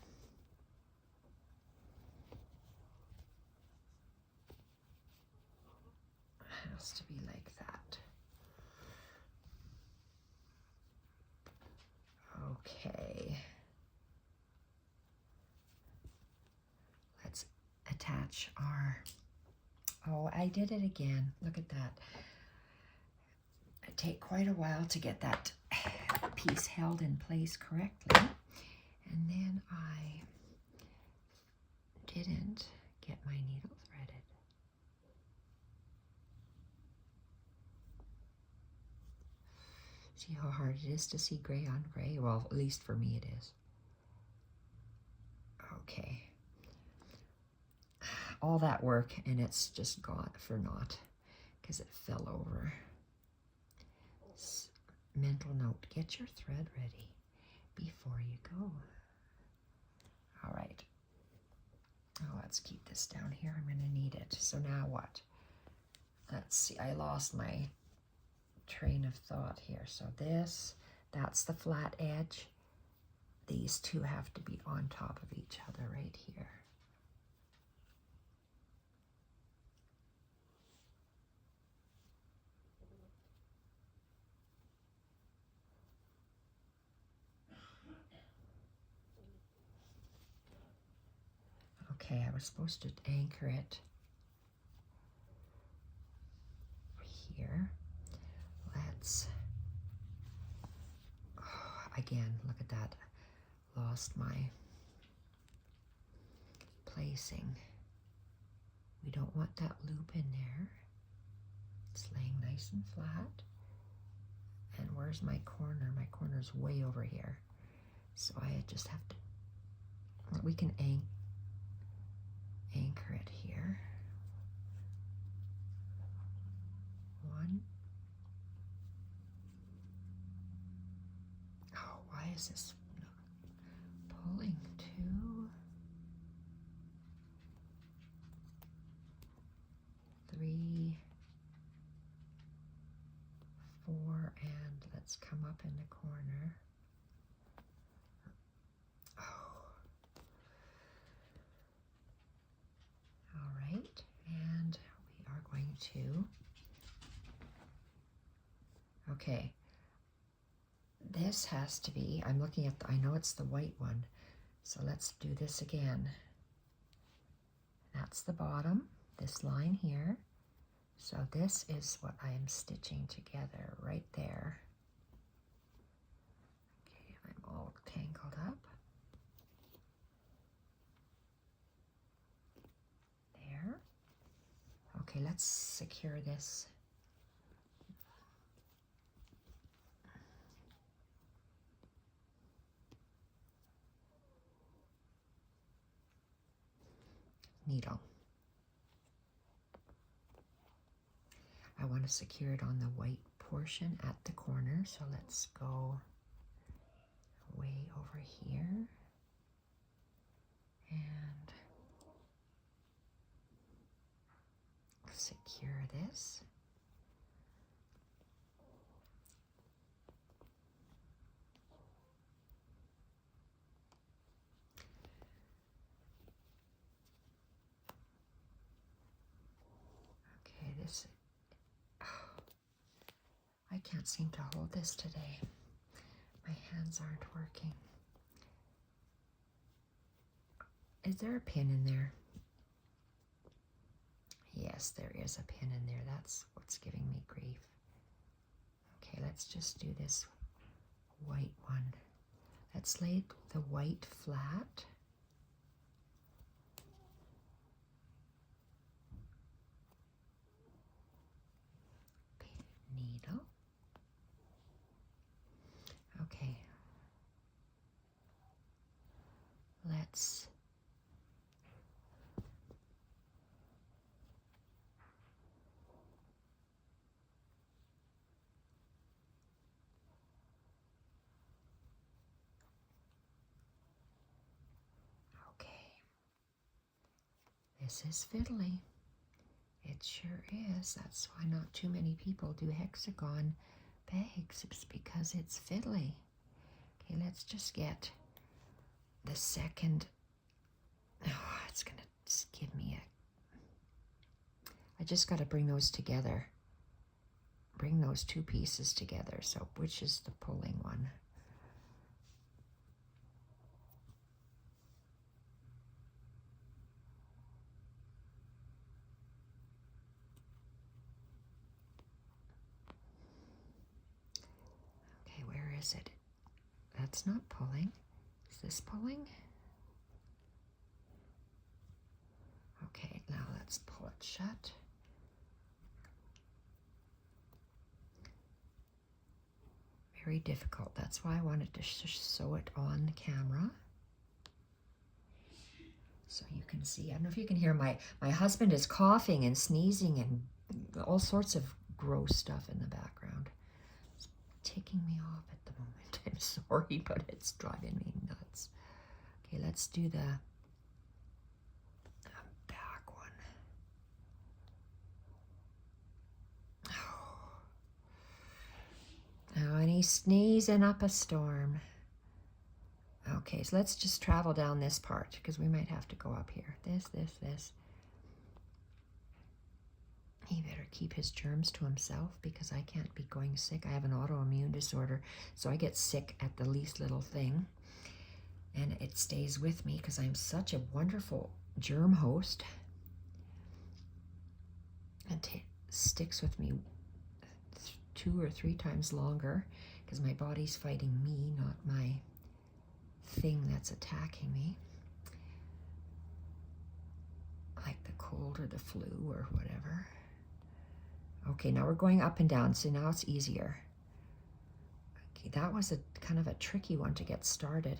Has to be like that. Okay. Let's attach our, oh, I did it again. Look at that. It take quite a while to get that piece held in place correctly. And then I didn't get my needle threaded. See how hard it is to see gray on gray? Well, at least for me it is. Okay. All that work and it's just gone for naught because it fell over. Mental note, get your thread ready before you go. All right. Oh, let's keep this down here. I'm going to need it. So now what? Let's see. I lost my train of thought here. So that's the flat edge. These two have to be on top of each other right here. Okay, I was supposed to anchor it here. Let's, again, look at that. Lost my placing. We don't want that loop in there. It's laying nice and flat. And where's my corner? My corner's way over here. So I just have to, we can anchor it here. One. Oh, why is this pulling? Two. Three. Four, and let's come up in the corner. Oh. All right, and we are going to, okay, this has to be, I'm looking at, I know it's the white one, so let's do this again. That's the bottom, this line here. So this is what I am stitching together right there. Okay, I'm all tangled up. There. Okay, let's secure this. Needle. I want to secure it on the white portion at the corner, so let's go way over here and secure this. Okay, this, I can't seem to hold this today. My hands aren't working. Is there a pin in there? Yes, there is a pin in there. That's what's giving me grief. Okay, let's just do this white one. Let's lay the white flat. Needle. Okay. Let's this is fiddly. It sure is. That's why not too many people do hexagon bags. It's because it's fiddly. Okay, let's just get the second. Oh, it's gonna give me I just got to bring those together. Bring those two pieces together. So which is the pulling one? Okay, where is it? That's not pulling. Is this pulling? Okay, now let's pull it shut. Very difficult. That's why I wanted to sew it on the camera. So you can see, I don't know if you can hear, my husband is coughing and sneezing and all sorts of gross stuff in the background. ticking me off at the moment. I'm sorry, but it's driving me nuts. Okay, let's do the back one. Oh, and he's sneezing up a storm. Okay, so let's just travel down this part because we might have to go up here. This. He better keep his germs to himself because I can't be going sick. I have an autoimmune disorder, so I get sick at the least little thing. And it stays with me because I'm such a wonderful germ host. It sticks with me 2 or 3 times longer because my body's fighting me, not my thing that's attacking me. Like the cold or the flu or whatever. Okay, now we're going up and down, so now it's easier. Okay, that was a kind of a tricky one to get started.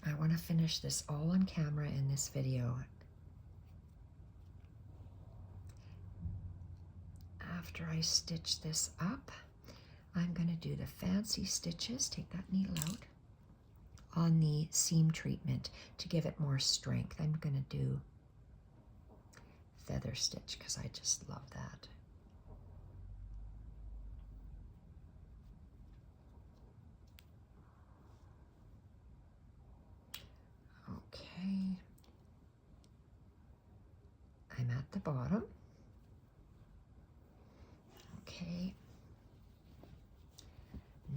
I want to finish this all on camera in this video. After I stitch this up, I'm going to do the fancy stitches, take that needle out, on the seam treatment to give it more strength. I'm going to do feather stitch because I just love that. Okay, I'm at the bottom. Okay,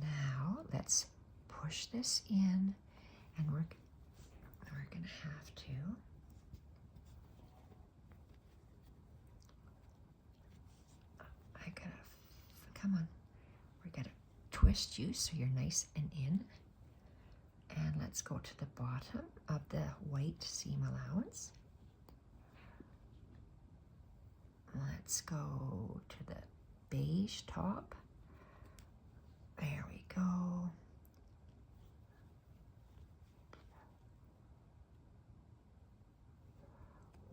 now let's push this in, and we're gonna have to come on, we're gonna twist you so you're nice and in. And let's go to the bottom of the white seam allowance. Let's go to the beige top. There we go.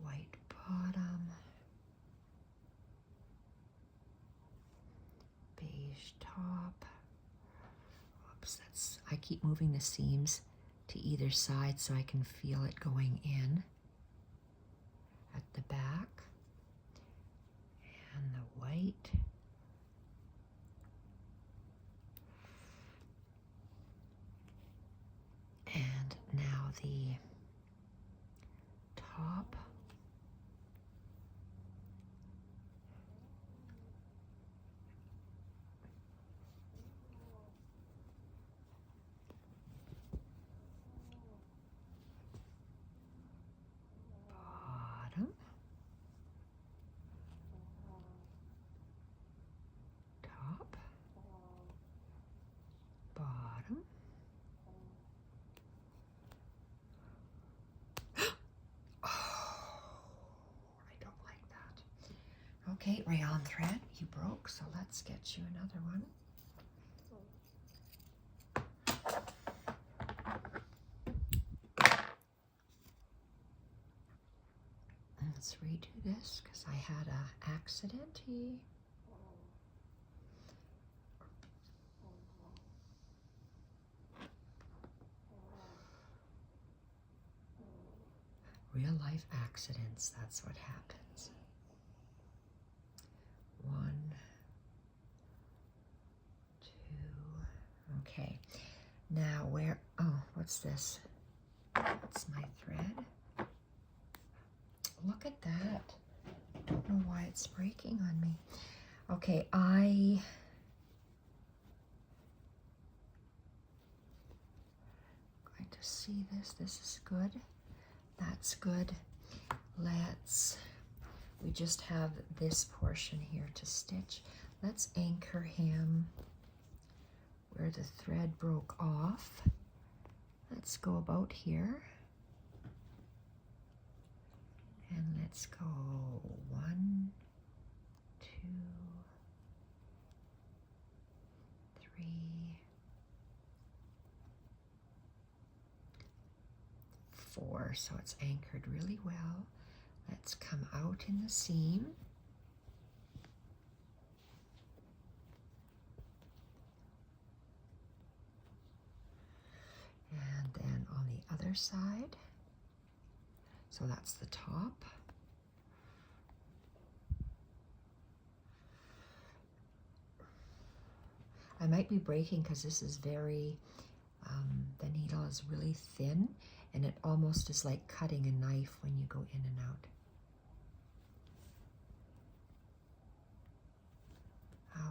White bottom. Beige top. Oops, I keep moving the seams to either side so I can feel it going in at the back. And the white. And now the top. Bottom. Top. Bottom. Okay, rayon thread, you broke, so let's get you another one. Let's redo this because I had an accident. Real life accidents, that's what happens. 1, 2, okay. Now where, oh, what's this? That's my thread. Look at that. Don't know why it's breaking on me. Okay, I'm going to see this. This is good. That's good. We just have this portion here to stitch. Let's anchor him where the thread broke off. Let's go about here. And let's go 1, 2, 3, 4. So it's anchored really well. Let's come out in the seam. the other side. So that's the top. I might be breaking because this is very, the needle is really thin, and it almost is like cutting a knife when you go in and out.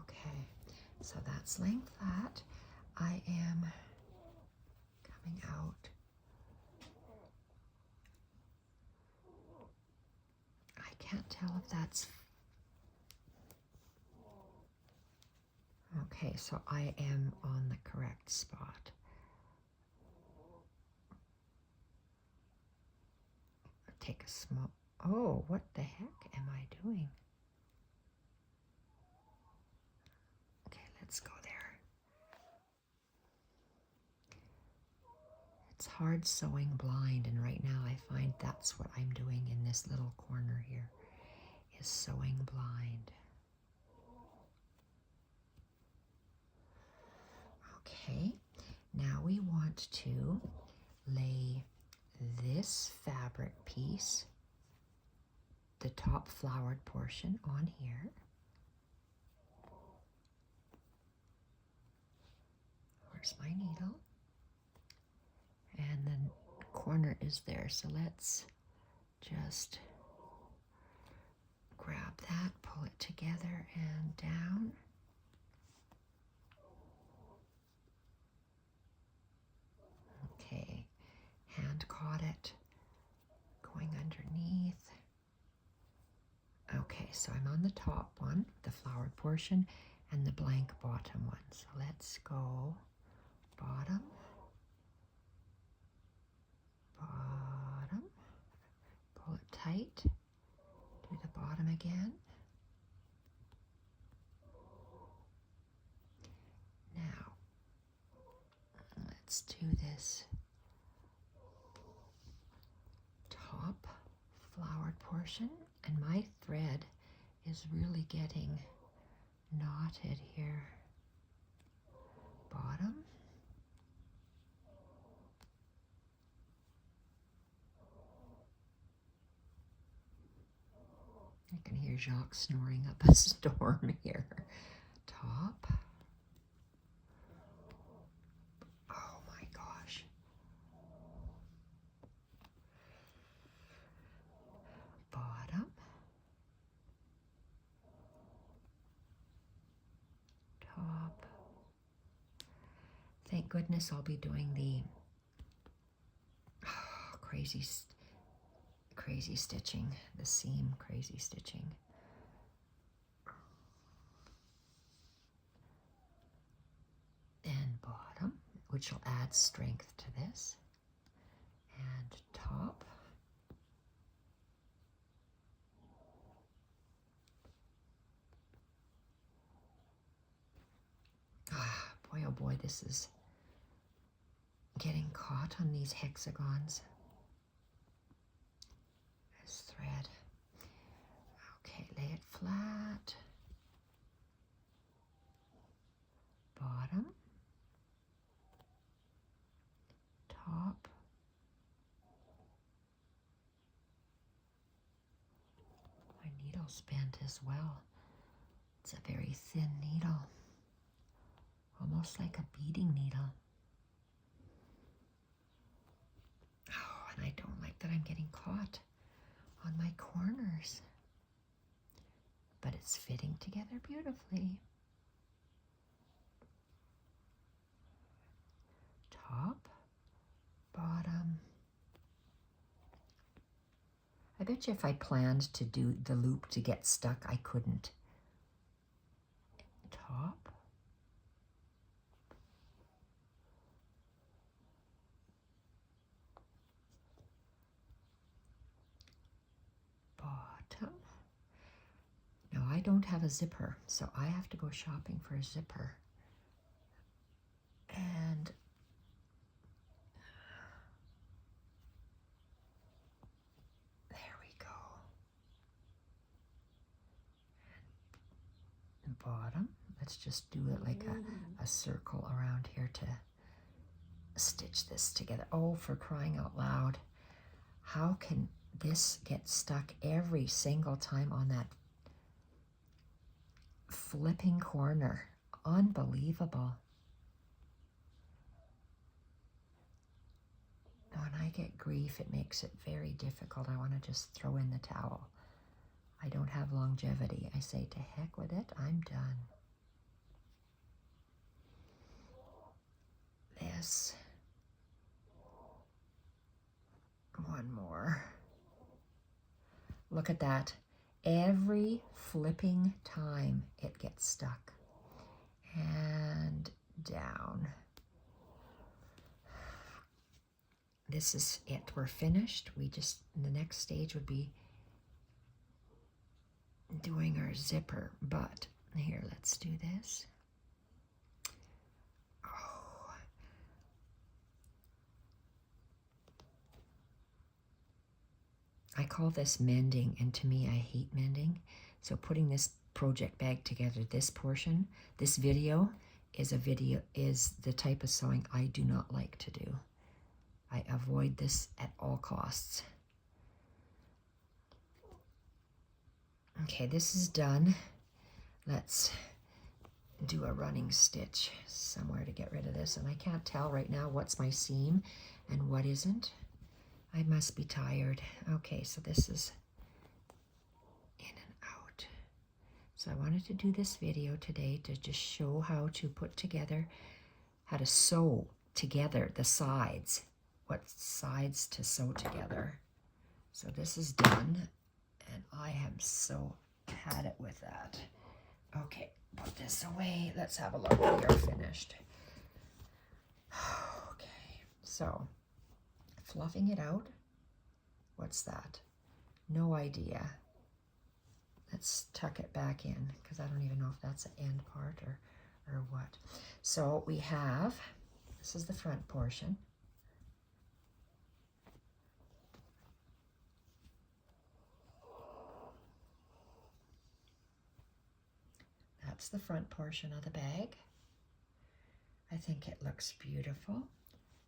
Okay, so that's laying flat. I am coming out. I can't tell if that's... Okay, so I am on the correct spot. Take a small... Oh, what the heck am I doing? Okay, let's go there. It's hard sewing blind, and right now I find that's what I'm doing in this little corner here, is sewing blind. Okay, now we want to lay this fabric piece, the top flowered portion, on here. Where's my needle? And the corner is there, so let's just grab that, pull it together and down. Okay, hand caught it, going underneath. Okay, so I'm on the top one, the flowered portion, and the blank bottom one. So let's go bottom, bottom, pull it tight, do the bottom again. Now, let's do this top flowered portion, and my thread is really getting knotted here. Bottom. I can hear Jacques snoring up a storm here. Top. Oh my gosh. Bottom. Top. Thank goodness I'll be doing the crazy stitching, the seam crazy stitching. And bottom, which will add strength to this. And top. Ah, boy, oh boy, this is getting caught on these hexagons. This thread. Okay, lay it flat. Bottom. Top. My needle's bent as well. It's a very thin needle, almost like a beading needle. Oh, and I don't like that I'm getting caught on my corners, but it's fitting together beautifully. Top, bottom. I bet you if I planned to do the loop to get stuck, I couldn't. Top. Bottom. Now I don't have a zipper, so I have to go shopping for a zipper. And there we go. And bottom. Let's just do it like a circle around here to stitch this together. Oh, for crying out loud. How can this get stuck every single time on that flipping corner? Unbelievable. When I get grief, it makes it very difficult. I want to just throw in the towel. I don't have longevity. I say, to heck with it, I'm done. This. One more. Look at that. Every flipping time it gets stuck. And down. This is it. We're finished. The next stage would be doing our zipper. But here, let's do this. Oh. I call this mending, and to me, I hate mending. So putting this project bag together, this portion, this video is the type of sewing I do not like to do. I avoid this at all costs. Okay, this is done. Let's do a running stitch somewhere to get rid of this. And I can't tell right now what's my seam and what isn't. I must be tired. Okay, so this is in and out. So I wanted to do this video today to just show how to put together, how to sew together the sides, what sides to sew together. So this is done, and I have so had it with that. Okay, put this away. Let's have a look. We are finished. Okay, so fluffing it out. What's that? No idea. Let's tuck it back in, because I don't even know if that's an end part or what. So we have, this is the front portion. That's the front portion of the bag. I think it looks beautiful.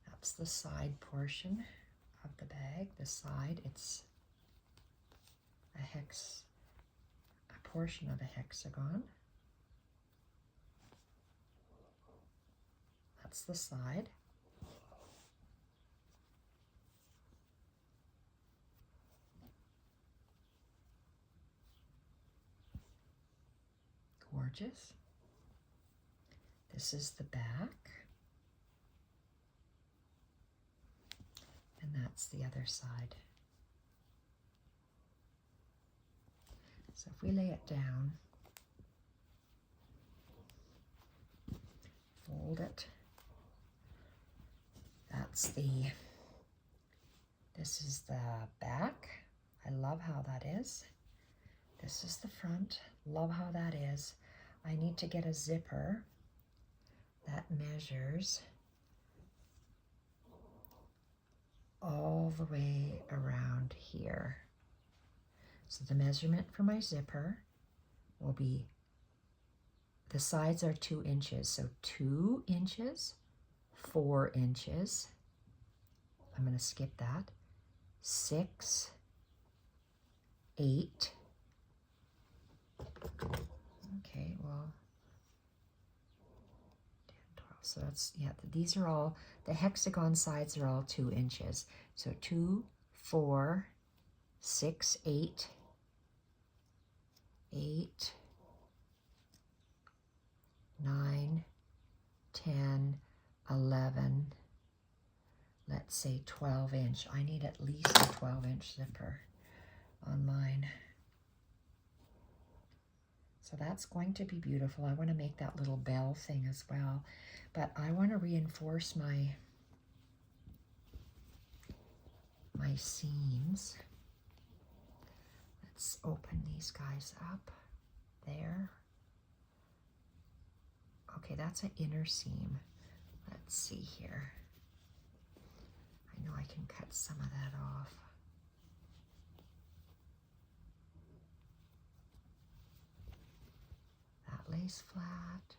That's the side portion of the bag. The side, it's a portion of a hexagon. That's the side. Gorgeous. This is the back. And that's the other side. So if we lay it down, fold it, this is the back. I love how that is. This is the front. Love how that is. I need to get a zipper that measures all the way around here. So the measurement for my zipper will be, the sides are 2 inches. So 2 inches, 4 inches. I'm going to skip that. 6, 8. Okay, well, 10, 12. So that's, yeah, these are all, the hexagon sides are all 2 inches. So 2, 4, 6, 8, 8, 9, 10, 11, let's say 12 inch. I need at least a 12-inch zipper on mine. So that's going to be beautiful. I want to make that little bell thing as well, but I want to reinforce my seams. Let's open these guys up there. Okay, that's an inner seam. Let's see here. I know I can cut some of that off. That lays flat.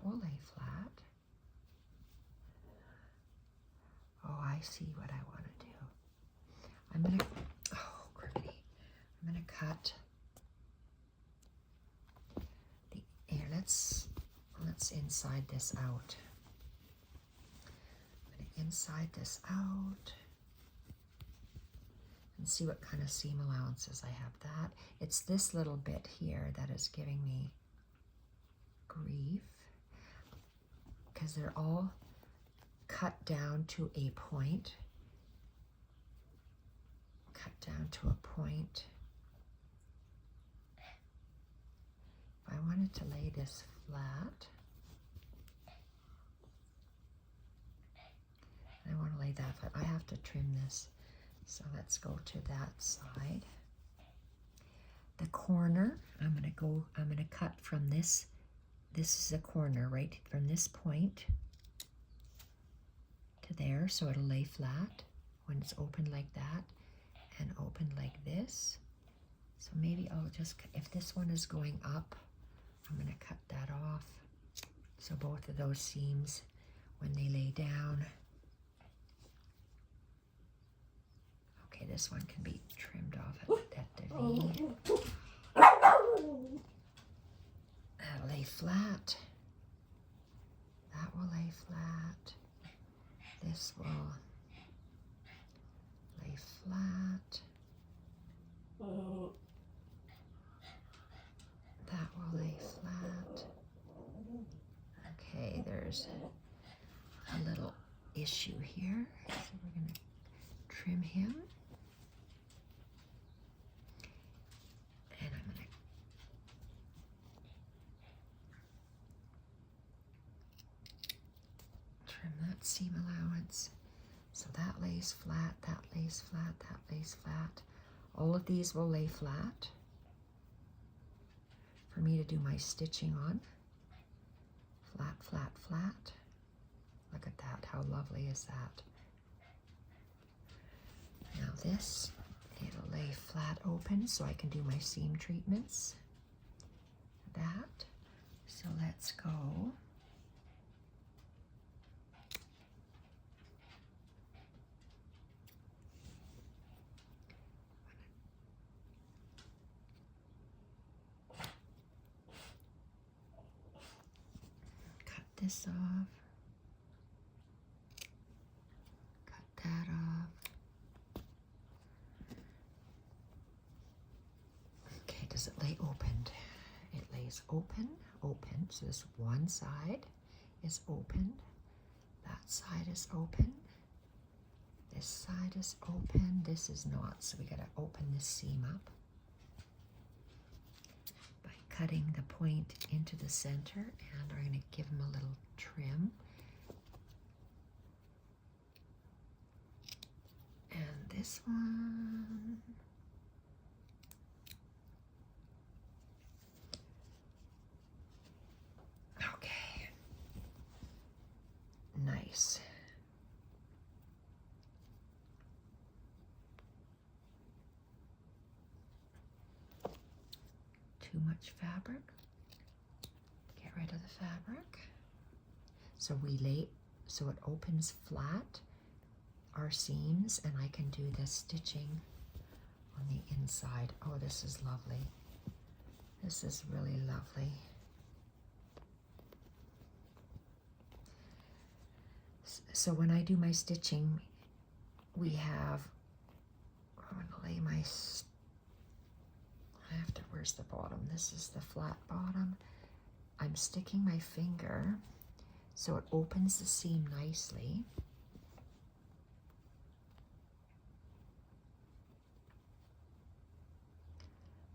will lay flat. Oh, I see what I want to do. I'm going to, oh, gravity. I'm going to cut the air. Let's inside this out. I'm going to inside this out and see what kind of seam allowances I have. That it's this little bit here that is giving me grief, because they're all cut down to a point. Cut down to a point. If I wanted to lay this flat, I want to lay that flat, I have to trim this. So let's go to that side. The corner, I'm going to cut from this. This is a corner, right? From this point to there, so it'll lay flat when it's open like that and open like this. So maybe I'll just, if this one is going up, I'm going to cut that off. So both of those seams, when they lay down, okay, this one can be trimmed off at the V. That'll lay flat. That will lay flat. This will lay flat. That will lay flat. Okay, there's a little issue here. So we're going to trim him. And I'm going to trim that seam allowance. So that lays flat, that lays flat, that lays flat. All of these will lay flat for me to do my stitching on. Flat, flat, flat. Look at that, how lovely is that? Now this, it'll lay flat open so I can do my seam treatments. That. So let's go. Cut this off. Cut that off. Okay, does it lay opened? It lays open, open. So this one side is opened. That side is open. This side is open. This is not. So we got to open this seam up by cutting the point into the center, and we're going to give him a little trim. And this one. Okay. Nice. Too much fabric. Get rid of the fabric. So we lay, so it opens flat our seams, and I can do the stitching on the inside. Oh, this is lovely. This is really lovely. So when I do my stitching, we have, I'm going to lay my, I have to, where's the bottom? This is the flat bottom. I'm sticking my finger so it opens the seam nicely.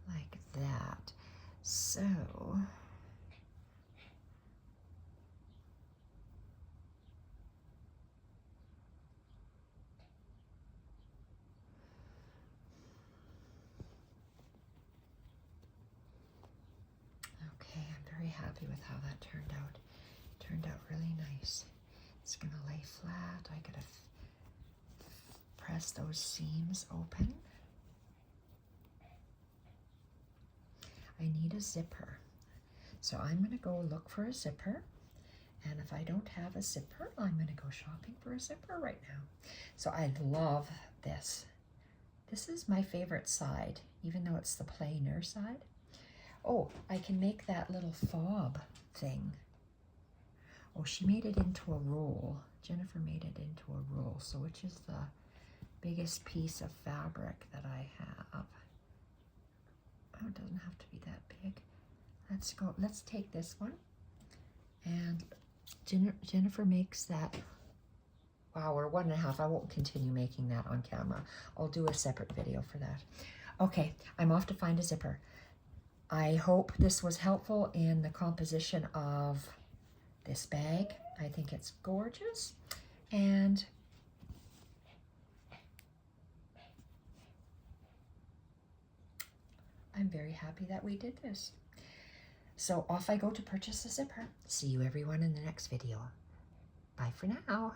Like that. So, okay, I'm very happy with how that turned out. It turned out really nice. It's going to lay flat. I got to press those seams open. I need a zipper. So I'm going to go look for a zipper. And if I don't have a zipper, I'm going to go shopping for a zipper right now. So I love this. This is my favorite side, even though it's the plainer side. Oh, I can make that little fob thing. Oh, she made it into a roll. Jennifer made it into a roll. So which is the biggest piece of fabric that I have? Oh, it doesn't have to be that big. Let's go. Let's take this one. And Jennifer makes that. Wow, we're 1.5. I won't continue making that on camera. I'll do a separate video for that. Okay, I'm off to find a zipper. I hope this was helpful in the composition of this bag. I think it's gorgeous. And I'm very happy that we did this. So off I go to purchase a zipper. See you everyone in the next video. Bye for now.